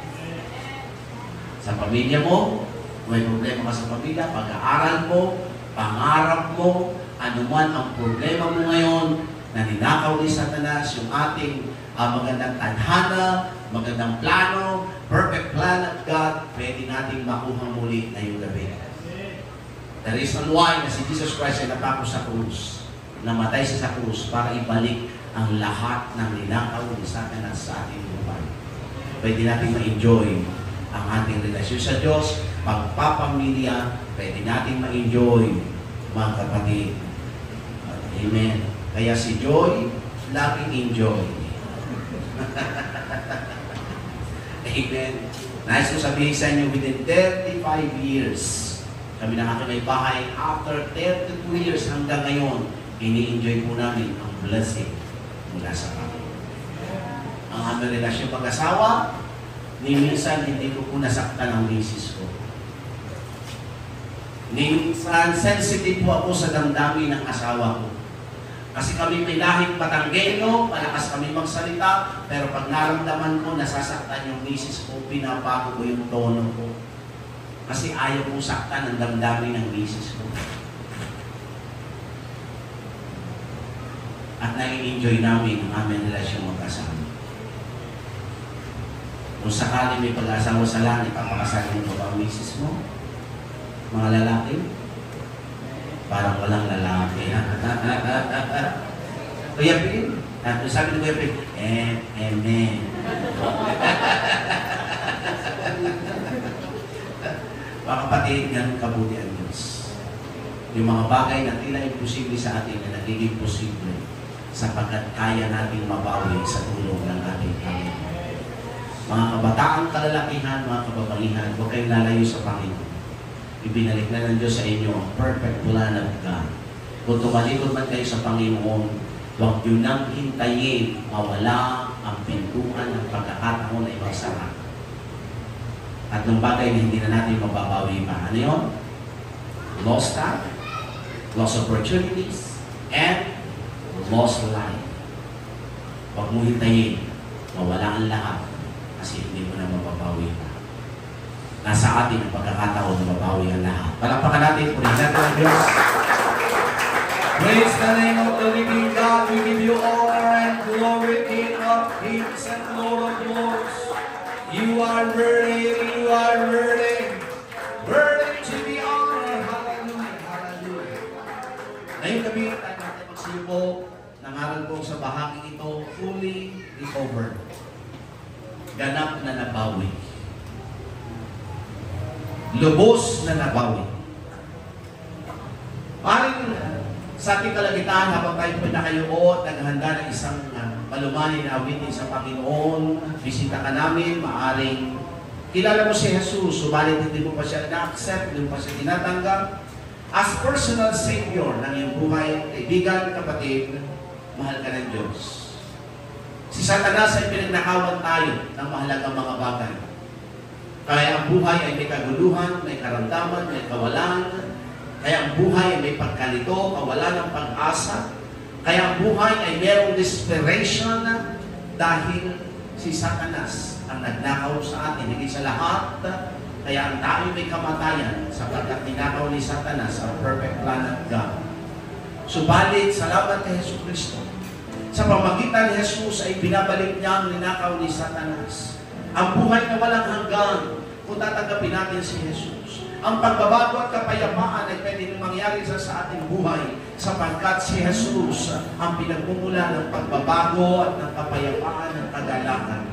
Sa pamilya mo, may problema ka sa pamilya, pag-aaral mo, pangarap mo, anuman ang problema mo ngayon, na ninakaw ni Satanas, yung ating magandang tadhana, magandang plano, perfect plan of God, pwede natin makuha muli na yung gabi. The reason why na si Jesus Christ ay natapos sa krus, namatay siya sa krus para ibalik ang lahat ng ninakaw ni Satanas sa ating buhay. Pwede natin ma-enjoy ang ating relasyon sa Diyos, pagpapamilya, pwede natin ma-enjoy, mga kapatid. Amen. Kaya si Joy, laging enjoy. Amen. Nais ko sabihin sa inyo, within 35 years, kami na aking may bahay, after 32 years hanggang ngayon, ini-enjoy po namin ang blessing mula sa Panginoon. Ang aming relasyon pag-asawa, ni minsan hindi ko po nasaktan ang misis ko. Ni minsan sensitive po ako sa damdamin ng asawa ko. Kasi kami may lahing Batanggenyo, malakas kami magsalita, pero pag naramdaman ko, nasasaktan yung misis ko, pinabago ko yung tono ko. Kasi ayaw ko saktan ang damdamin ng misis ko. At nai-enjoy namin ang aming relasyon magkasama. Kung sakali may pag-asawa sa langit, papakasalan mo ba ang misis mo? Mga lalaki? Parang walang lalaki. Kuya Pin, sabi ni Kuya Pin, amen. Mga kapatid, ganun kabuti ang Diyos. Yung mga bagay na tila imposible sa atin na nagiging posible sapagkat kaya natin mabawi sa tulong ng ating Panginoon. Mga kabataang kalalakihan, mga kababaihan, huwag kayong lalayo sa Panginoon. Ibinalik na ng Diyos sa inyo ang perfect plan of God. Kung tumalikod man kayo sa Panginoon, huwag nyo nang hintayin mawala ang pintuan ng pagkakataon na ipagsara. At ng bagay na hindi na natin mababawi pa. Ano yun? Lost time, lost opportunities, and lost life. Huwag mo hintayin mawala ang lahat kasi hindi mo na mababawi pa. Nasa atin ang pagkakataon na mabawi ang lahat. Palakpakan natin, purihin natin ang Diyos. Praise the name of the living God. We give you honor and glory, King of kings and Lord of lords. You are worthy, you are worthy. Worthy to be honored. Hallelujah, hallelujah. Ngayong gabi, tayo natin magsiyupo. Nangaral ko sa bahaging ito, fully recovered. Ganap na nabawi. Lubos na nabawi. Maring sa ating kalagitan, habang tayo pinakayuot, naghanda ng isang malumanay na awitin sa Panginoon, bisita ka namin, maaring kilala mo si Jesus, subalit hindi mo pa siya na-accept, hindi mo pa siya tinatanggap, as personal Savior ng iyong buhay, kaibigan, kapatid, mahal ka ng Diyos. Si Satanas ay pinagnakawan tayo ng mahalagang mga bagay. Kaya ang buhay ay may kaguluhan, may karamdaman, may kawalan. Kaya ang buhay ay may pagkalito, kawalan ng pag-asa. Kaya ang buhay ay mayroong desperation dahil si Satanas ang nagnakaw sa atin. Hindi sa lahat. Kaya ang tao may kamatayan sapagkat ninakaw ni Satanas ang perfect plan of God. Subalit, salamat kay Jesucristo. Sa pamagitan ni Jesus ay binabalik niya ang ninakaw ni Satanas. Ang buhay na walang hanggan kung tatanggapin natin si Jesus. Ang pagbabago at kapayapaan ay pwede mangyari sa ating buhay sapagkat si Jesus ang pinagmumula ng pagbabago at ng kapayapaan ng kagalakan.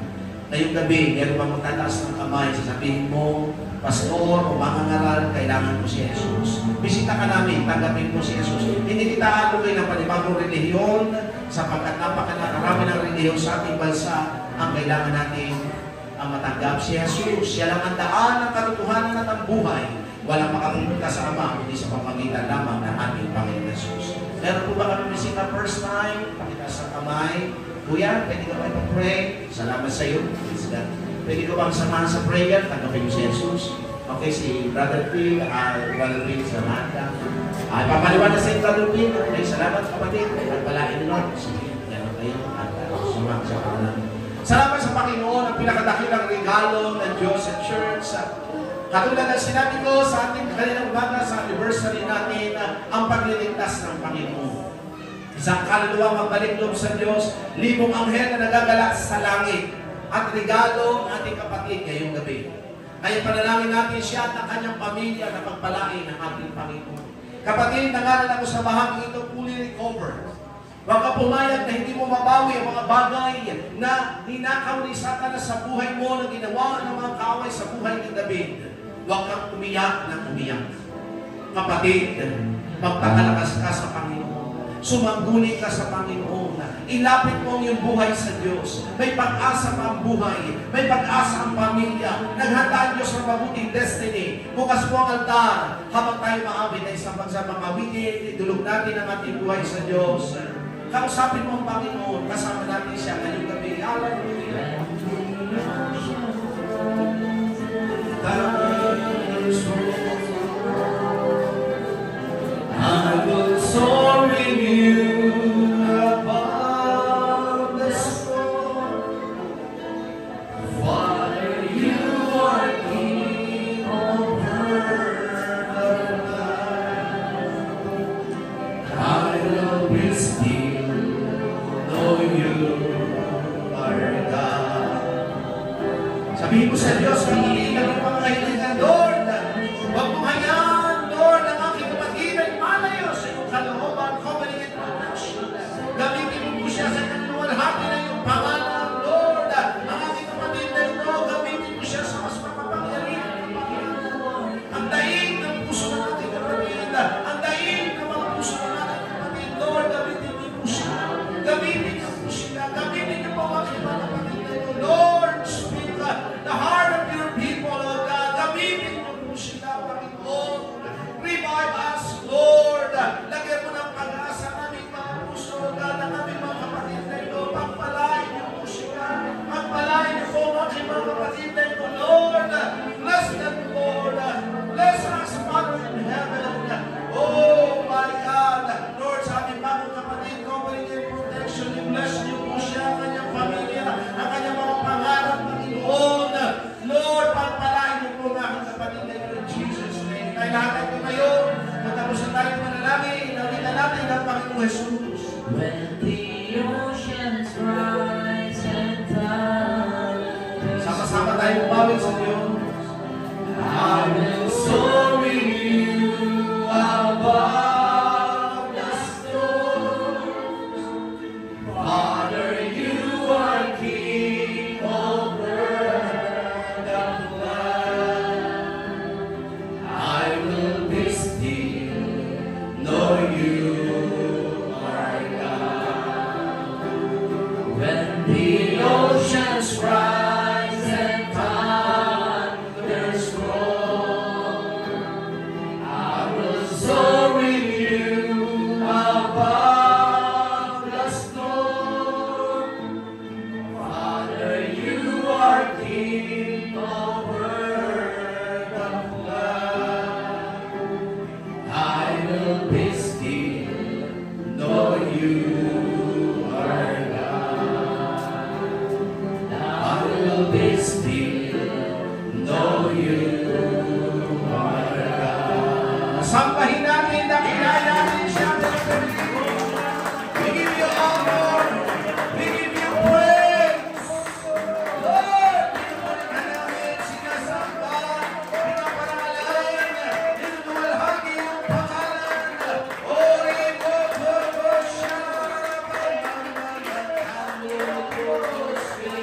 Ngayong gabi, meron bang magtataas ng kamay, sasabihin mo, pastor o mangangaral, kailangan mo si Jesus. Bisita ka namin, tanggapin mo si Jesus. Hindi kita halukin ng panibagong relihiyon sapagkat napakarami ng relihiyon sa ating bansa. Ang kailangan natin matanggap si Jesus. Siya lang ang daan ng katotohanan at ang buhay. Walang makapunta sa Ama, kundi sa pamamagitan lamang ng ating Panginoon Jesus. Meron po ba kami bisita first time? Pakita sa kamay. Kuya, pwede ka ba ipag-pray? Salamat sa iyo. Pwede ko bang samahan sa prayer? Tanggapin mo si Jesus. Okay, si Brother Phil, Brother Phil, salamat ka. Papaliwanag sa iyo, Brother Phil. Okay, salamat kapatid. Pagpalain ni Lord. Sige, gano'n kayo. At sumak sa pangalan. Salamat sa Panginoon, ang pinakadakilang regalo ng Diyos sa church. Katulad ng sinabi ko sa ating kaninang umaga sa anniversary natin, ang pagliligtas ng Panginoon. Isang kaluluwa magbalik loob sa Diyos, libong anghel na nagagalak sa langit, at regalo ng ating kapatid ngayong gabi. Kaya panalangin natin siya at ang kanyang pamilya na pagpalain ng ating Panginoon. Kapatid, nangaral ako sa bahagi ito, fully recovered. Huwag ka pumayag na hindi mo mabawi ang mga bagay na ninakaw ni Satanas sa buhay mo na ginawa ng mga kaaway sa buhay ni David. Huwag kang umiyak ng umiyak. Kapatid, magpakalakas ka sa Panginoon. Sumangguni ka sa Panginoon. Ilapit mo ang iyong buhay sa Diyos. May pag-asa pa ang buhay. May pag-asa ang pamilya. Naghanda ang Diyos ng mabuting destiny. Bukas po ang altar. Habang tayo maawit ay isang pagsama mawitin, idulog natin ang ating buhay sa Diyos. Kausapin mo ang Panginoon. Kasama natin siya ngayong gabi. Hallelujah. I will soar with you above the storm. Father, you are King over the land. I will be still, though you are God. Sabihin mo sa Diyos, hindi ka ng pangailangan, Lord. Huwag mo hayaan, Lord, ang aking kapatid ay malayo sa iyong kalooban, calling and protection. Gamitin mo po siya sa kaluwalhati na iyong pangalan, Lord. Ang aking kapatid na ito, gamitin mo siya sa mas makapangyarihan ng Panginoon. Ang daig ng puso ng aking kapatid, ang daig ng mga puso ng aking kapatid, Lord, gamitin mo po siya. Gamitin mo po siya. Gamitin niyo po ang aking mga kapatid na ito, Lord. Speak the heart of your people, Lord God. Gamitin mo po sila, Panginoon. Revive us, Lord. Lagyan mo ng pag-asa namin mga puso, God, ang aming mga kapatid na ito. Pagpalain niyo po sila. Pagpalain niyo po ang aking mga kapatid na ito, Lord. Bless them, Lord. Bless us, Father in heaven. Oh, my God. Lord, sa aming bagong kapatid, covering and protection, you bless niyo po siya, ang kanyang pamilya, ang kanyang mga pangarap, Panginoon. Lord, pagpalain niyo po ang aking kapatid na ito in Jesus' name. Tayo lahat ito ngayon. Matapos na tayo manalangin, nawitan natin ang Panginoong Jesus. When the oceans rise and tide, Sama-sama tayo umawit sa Diyos. I will soar with you above the storms. Father, you are King over the land. I will be still, know you are God. When the oceans rise and thunders roar, I will soar with you above the storm. Father, you are King over the flood. I will be still, know you are God. I will be still, know you are God. Sambahin natin, dakilain natin siya. We give you honor. We give you praise. Lord, pinupunin ka namin, sinasamba, pinaparangalan, inunuwalhagi ang pangalan. Ori mo po siya, pagmamagatan mo po siya.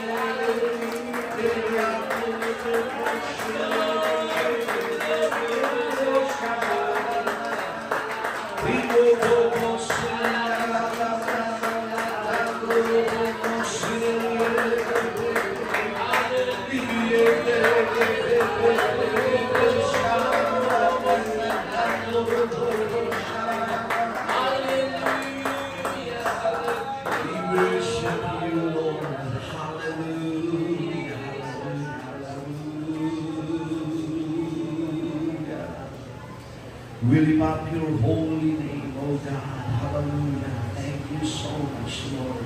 We lift up your holy name, O God. Hallelujah. Thank you so much, Lord.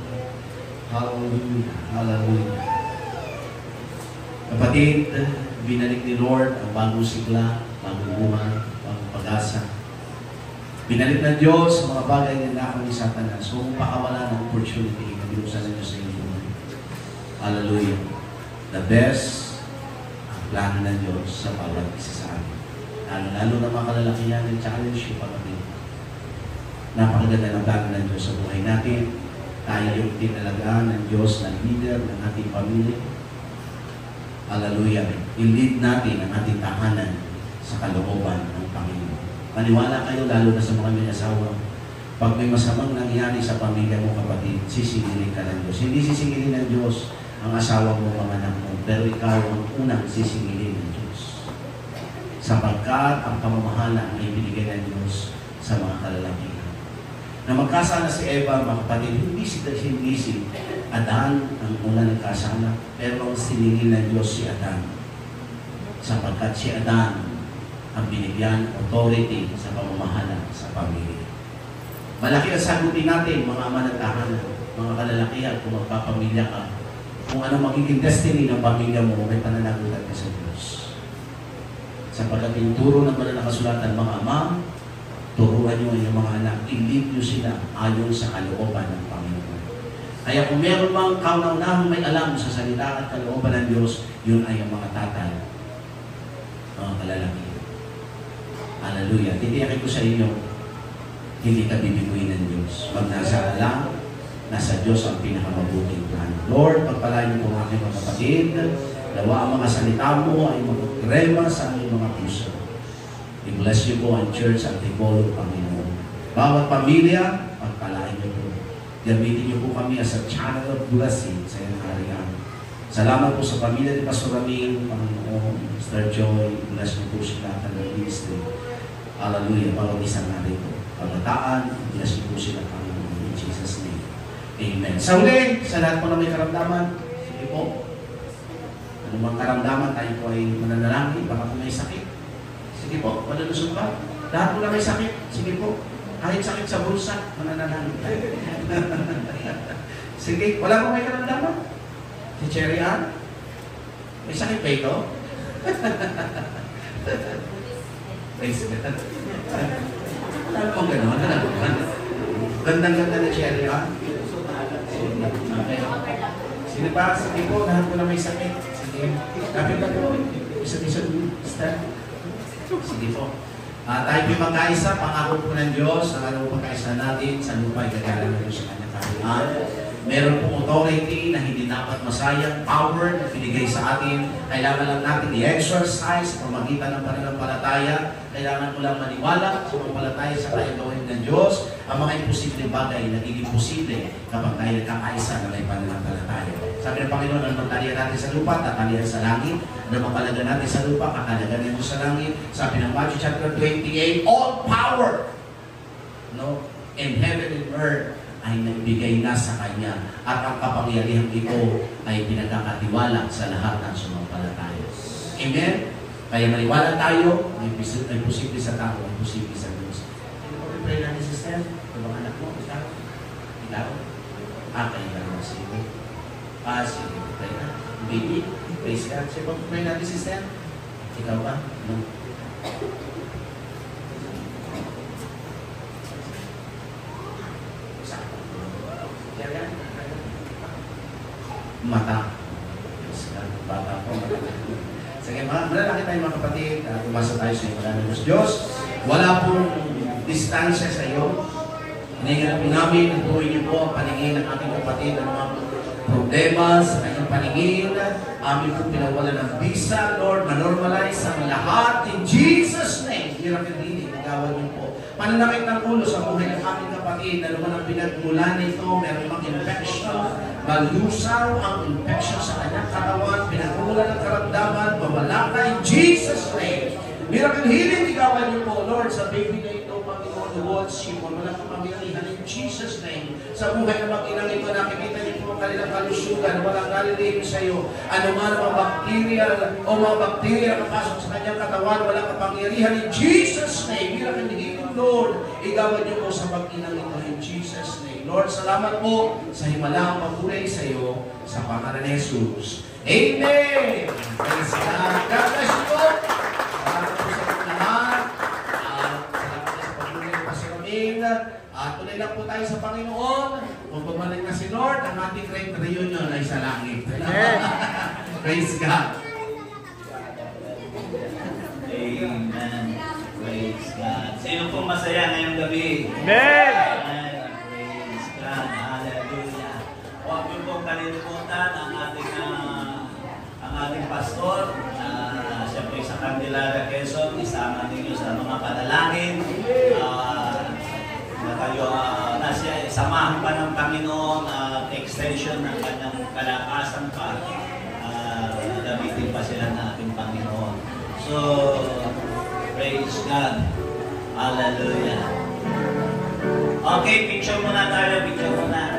Hallelujah. Hallelujah. Kapatid, binalik ni Lord ang bagong sigla, bagong buhay, bagong pag-asa. Binalik ng Diyos ang mga bagay na nakakang ni Satanas. Huwag pakawala ng opportunity na binuksan ng Diyos sa inyo. Hallelujah. The best ang plano ng Diyos sa bawat isa sa amin. Lalo na mga kalalakihan ng challenge yung pagkabi. Napakaganda ng plano ng Diyos sa buhay natin. Tayo yung tinalagaan ng Diyos na leader ng ating pamilya. Hallelujah. I-lead natin ang ating tahanan sa kalooban ng Panginoon. Maniwala kayo lalo na sa mga may asawa. Pag may masamang nangyari sa pamilya mo, kapatid, sisingilin ka ng Diyos. Hindi sisingilin ng Diyos ang asawa mo, mga anak mo, pero ikaw ang unang sisingilin ng Diyos. Sapagkat ang pamamahala ay binigay ng Diyos sa mga kalalakihan. Na magkasala si Eva, mga kapatid, hindi si Adan ang una nagkasala, pero ang siningil ng Diyos si Adan. Sapagkat si Adan ang binigyan authority sa pamamahala sa pamilya. Malaki ang sagutin natin, mga ama ng tahanan, mga kalalakihan, kung magpapamilya ka, kung ano magiging destiny ng pamilya mo, may pananagutan ka sa Diyos. Sapagkat yung turo ng banal na kasulatan, mga ama, turuan nyo ang inyong mga anak, i-lead nyo sila ayon sa kalooban ng Panginoon. Kaya kung meron mang kauna-unahang may alam sa salita at kalooban ng Diyos, yun ay ang mga tatay, mga kalalaki. Hallelujah. Titiyakin ko sa inyo, hindi ka bibiguin ng Diyos. Magnasa alam, nasa Diyos ang pinakamabuting plano. Lord, pagpalain mo po ang aking mga kapatid, nawa ang mga salita mo ay magkrema sa aming mga puso. I-bless niyo po ang church at Tipolo, Panginoon. Bawat pamilya, pagpalain niyo po. Gamitin niyo po kami as a channel of blessing sa iyong harian. Salamat po sa pamilya ni Pastor Ramil, Panginoon, Mr. Joy, bless niyo po sila at ang ministry. Hallelujah, bawat isang natin po. Pagkataan, bless niyo po sila, Panginoon, in Jesus' name. Amen. Sa huli, sa lahat po na may karamdaman, sige po, anumang karamdaman, tayo po ay mananalangin, baka po may sakit. Sige po, malulusog ka. Lahat po na may sakit, sige po. Kahit sakit sa bulsa, mananalangin tayo. Sige, wala po may karamdaman. Si Cherry Ann, may sakit ba ito? Praise God. Alam po gano'n, alam po gano'n. Gandang-ganda na Cherry Ann. Okay. Sige pa, sige po, lahat po na may sakit. Sige, kapit na po. Isa-isa po, stand. Sige po. Tayo po magkaisa, pangako po ng Diyos, ang ano pagkaisa natin sa lupa, igagalan ng Diyos sa kanyang kaharian. Meron pong authority na hindi dapat masayang, power na binigay sa atin. Kailangan lang natin i-exercise sa pamagitan ng pananampalataya. Kailangan mo lang maniwala sa panampalataya sa kaya gawin ng Diyos. Ang mga imposibleng bagay nagiging posible kapag tayo nagkakaisa na may pananampalataya. Sabi ng Panginoon, ang magtalian natin sa lupa, tatalian sa langit. Ang makalaga natin sa lupa, kakalaga natin sa langit. Sabi ng Matthew chapter 28, all power, no, in heaven and earth, ay nagbigay na sa Kanya. At ang kapangyarihan ito ay pinagkakatiwala sa lahat ng sumampalataya. Amen? Kaya maniwala tayo, ay posible sa tao, ay posible sa Diyos. Ano po pray natin, sister? Ito mga anak mo? Ikaw? Ikaw? Kayo na sige. Sige. Pray na. Baby, praise God. Sige po, pray natin, sister. Ikaw ba? No. Mata. Bata po. Sige, malalaki tayo mga kapatid. Umasa tayo sa ibalan ng Diyos. Wala pong distansya sa iyo. Hinihingan po namin, nabuhay niyo po ang paningin ng ating kapatid, ang mga problema sa kanyang paningin. Amin po pinawala ng visa, Lord, manormalize ang lahat. In Jesus' name, miracle healing, nagawa niyo po. Pananakit ng ulo sa buhay ng aming kapatid, na naman ang pinagmula nito, meron mang infection, malusaw ang infection sa kanyang katawan, pinagmula ng karamdaman, mawala ka in Jesus' name. Miracle healing, ikawan niyo po, Lord, sa baby na ito, Panginoon, the world Simon, walang kamamilihan in Jesus' name. Sa buhay ng mag-inang ito, nakikita niyo po ang kanilang kalusugan, walang nalilihim sa iyo. Ano man mga bakterya o mga bakterya na kapasok sa kanyang katawan, walang kapangyarihan in Jesus' name. Miracle healing, Lord, ikawan niyo po sa mag-inang ito in Jesus' name. Lord, salamat po sa himalang pagkulay sa iyo, sa pangalan ni Jesus. Amen! Praise God. God bless you po. Salamat po sa inyong lahat. Salamat po sa pagkulay ng pasiraming. Tuloy lang po tayo sa Panginoon. Kung bumalik na si Lord, ang ating great reunion ay sa langit. Praise God. Amen. Praise God. Sino pong masaya ngayong gabi? Amen! Praise God. Hallelujah. Huwag niyo pong kalimutan ang ating pastor. Siyempre sa Candelaria, Quezon, isama ninyo sa mga panalangin. Na kayo samahan pa ng Panginoon, extension ng kanyang kalakasan pa. Gamitin pa sila ng ating Panginoon. So, praise God. Hallelujah. Okay, picture muna tayo. Picture muna.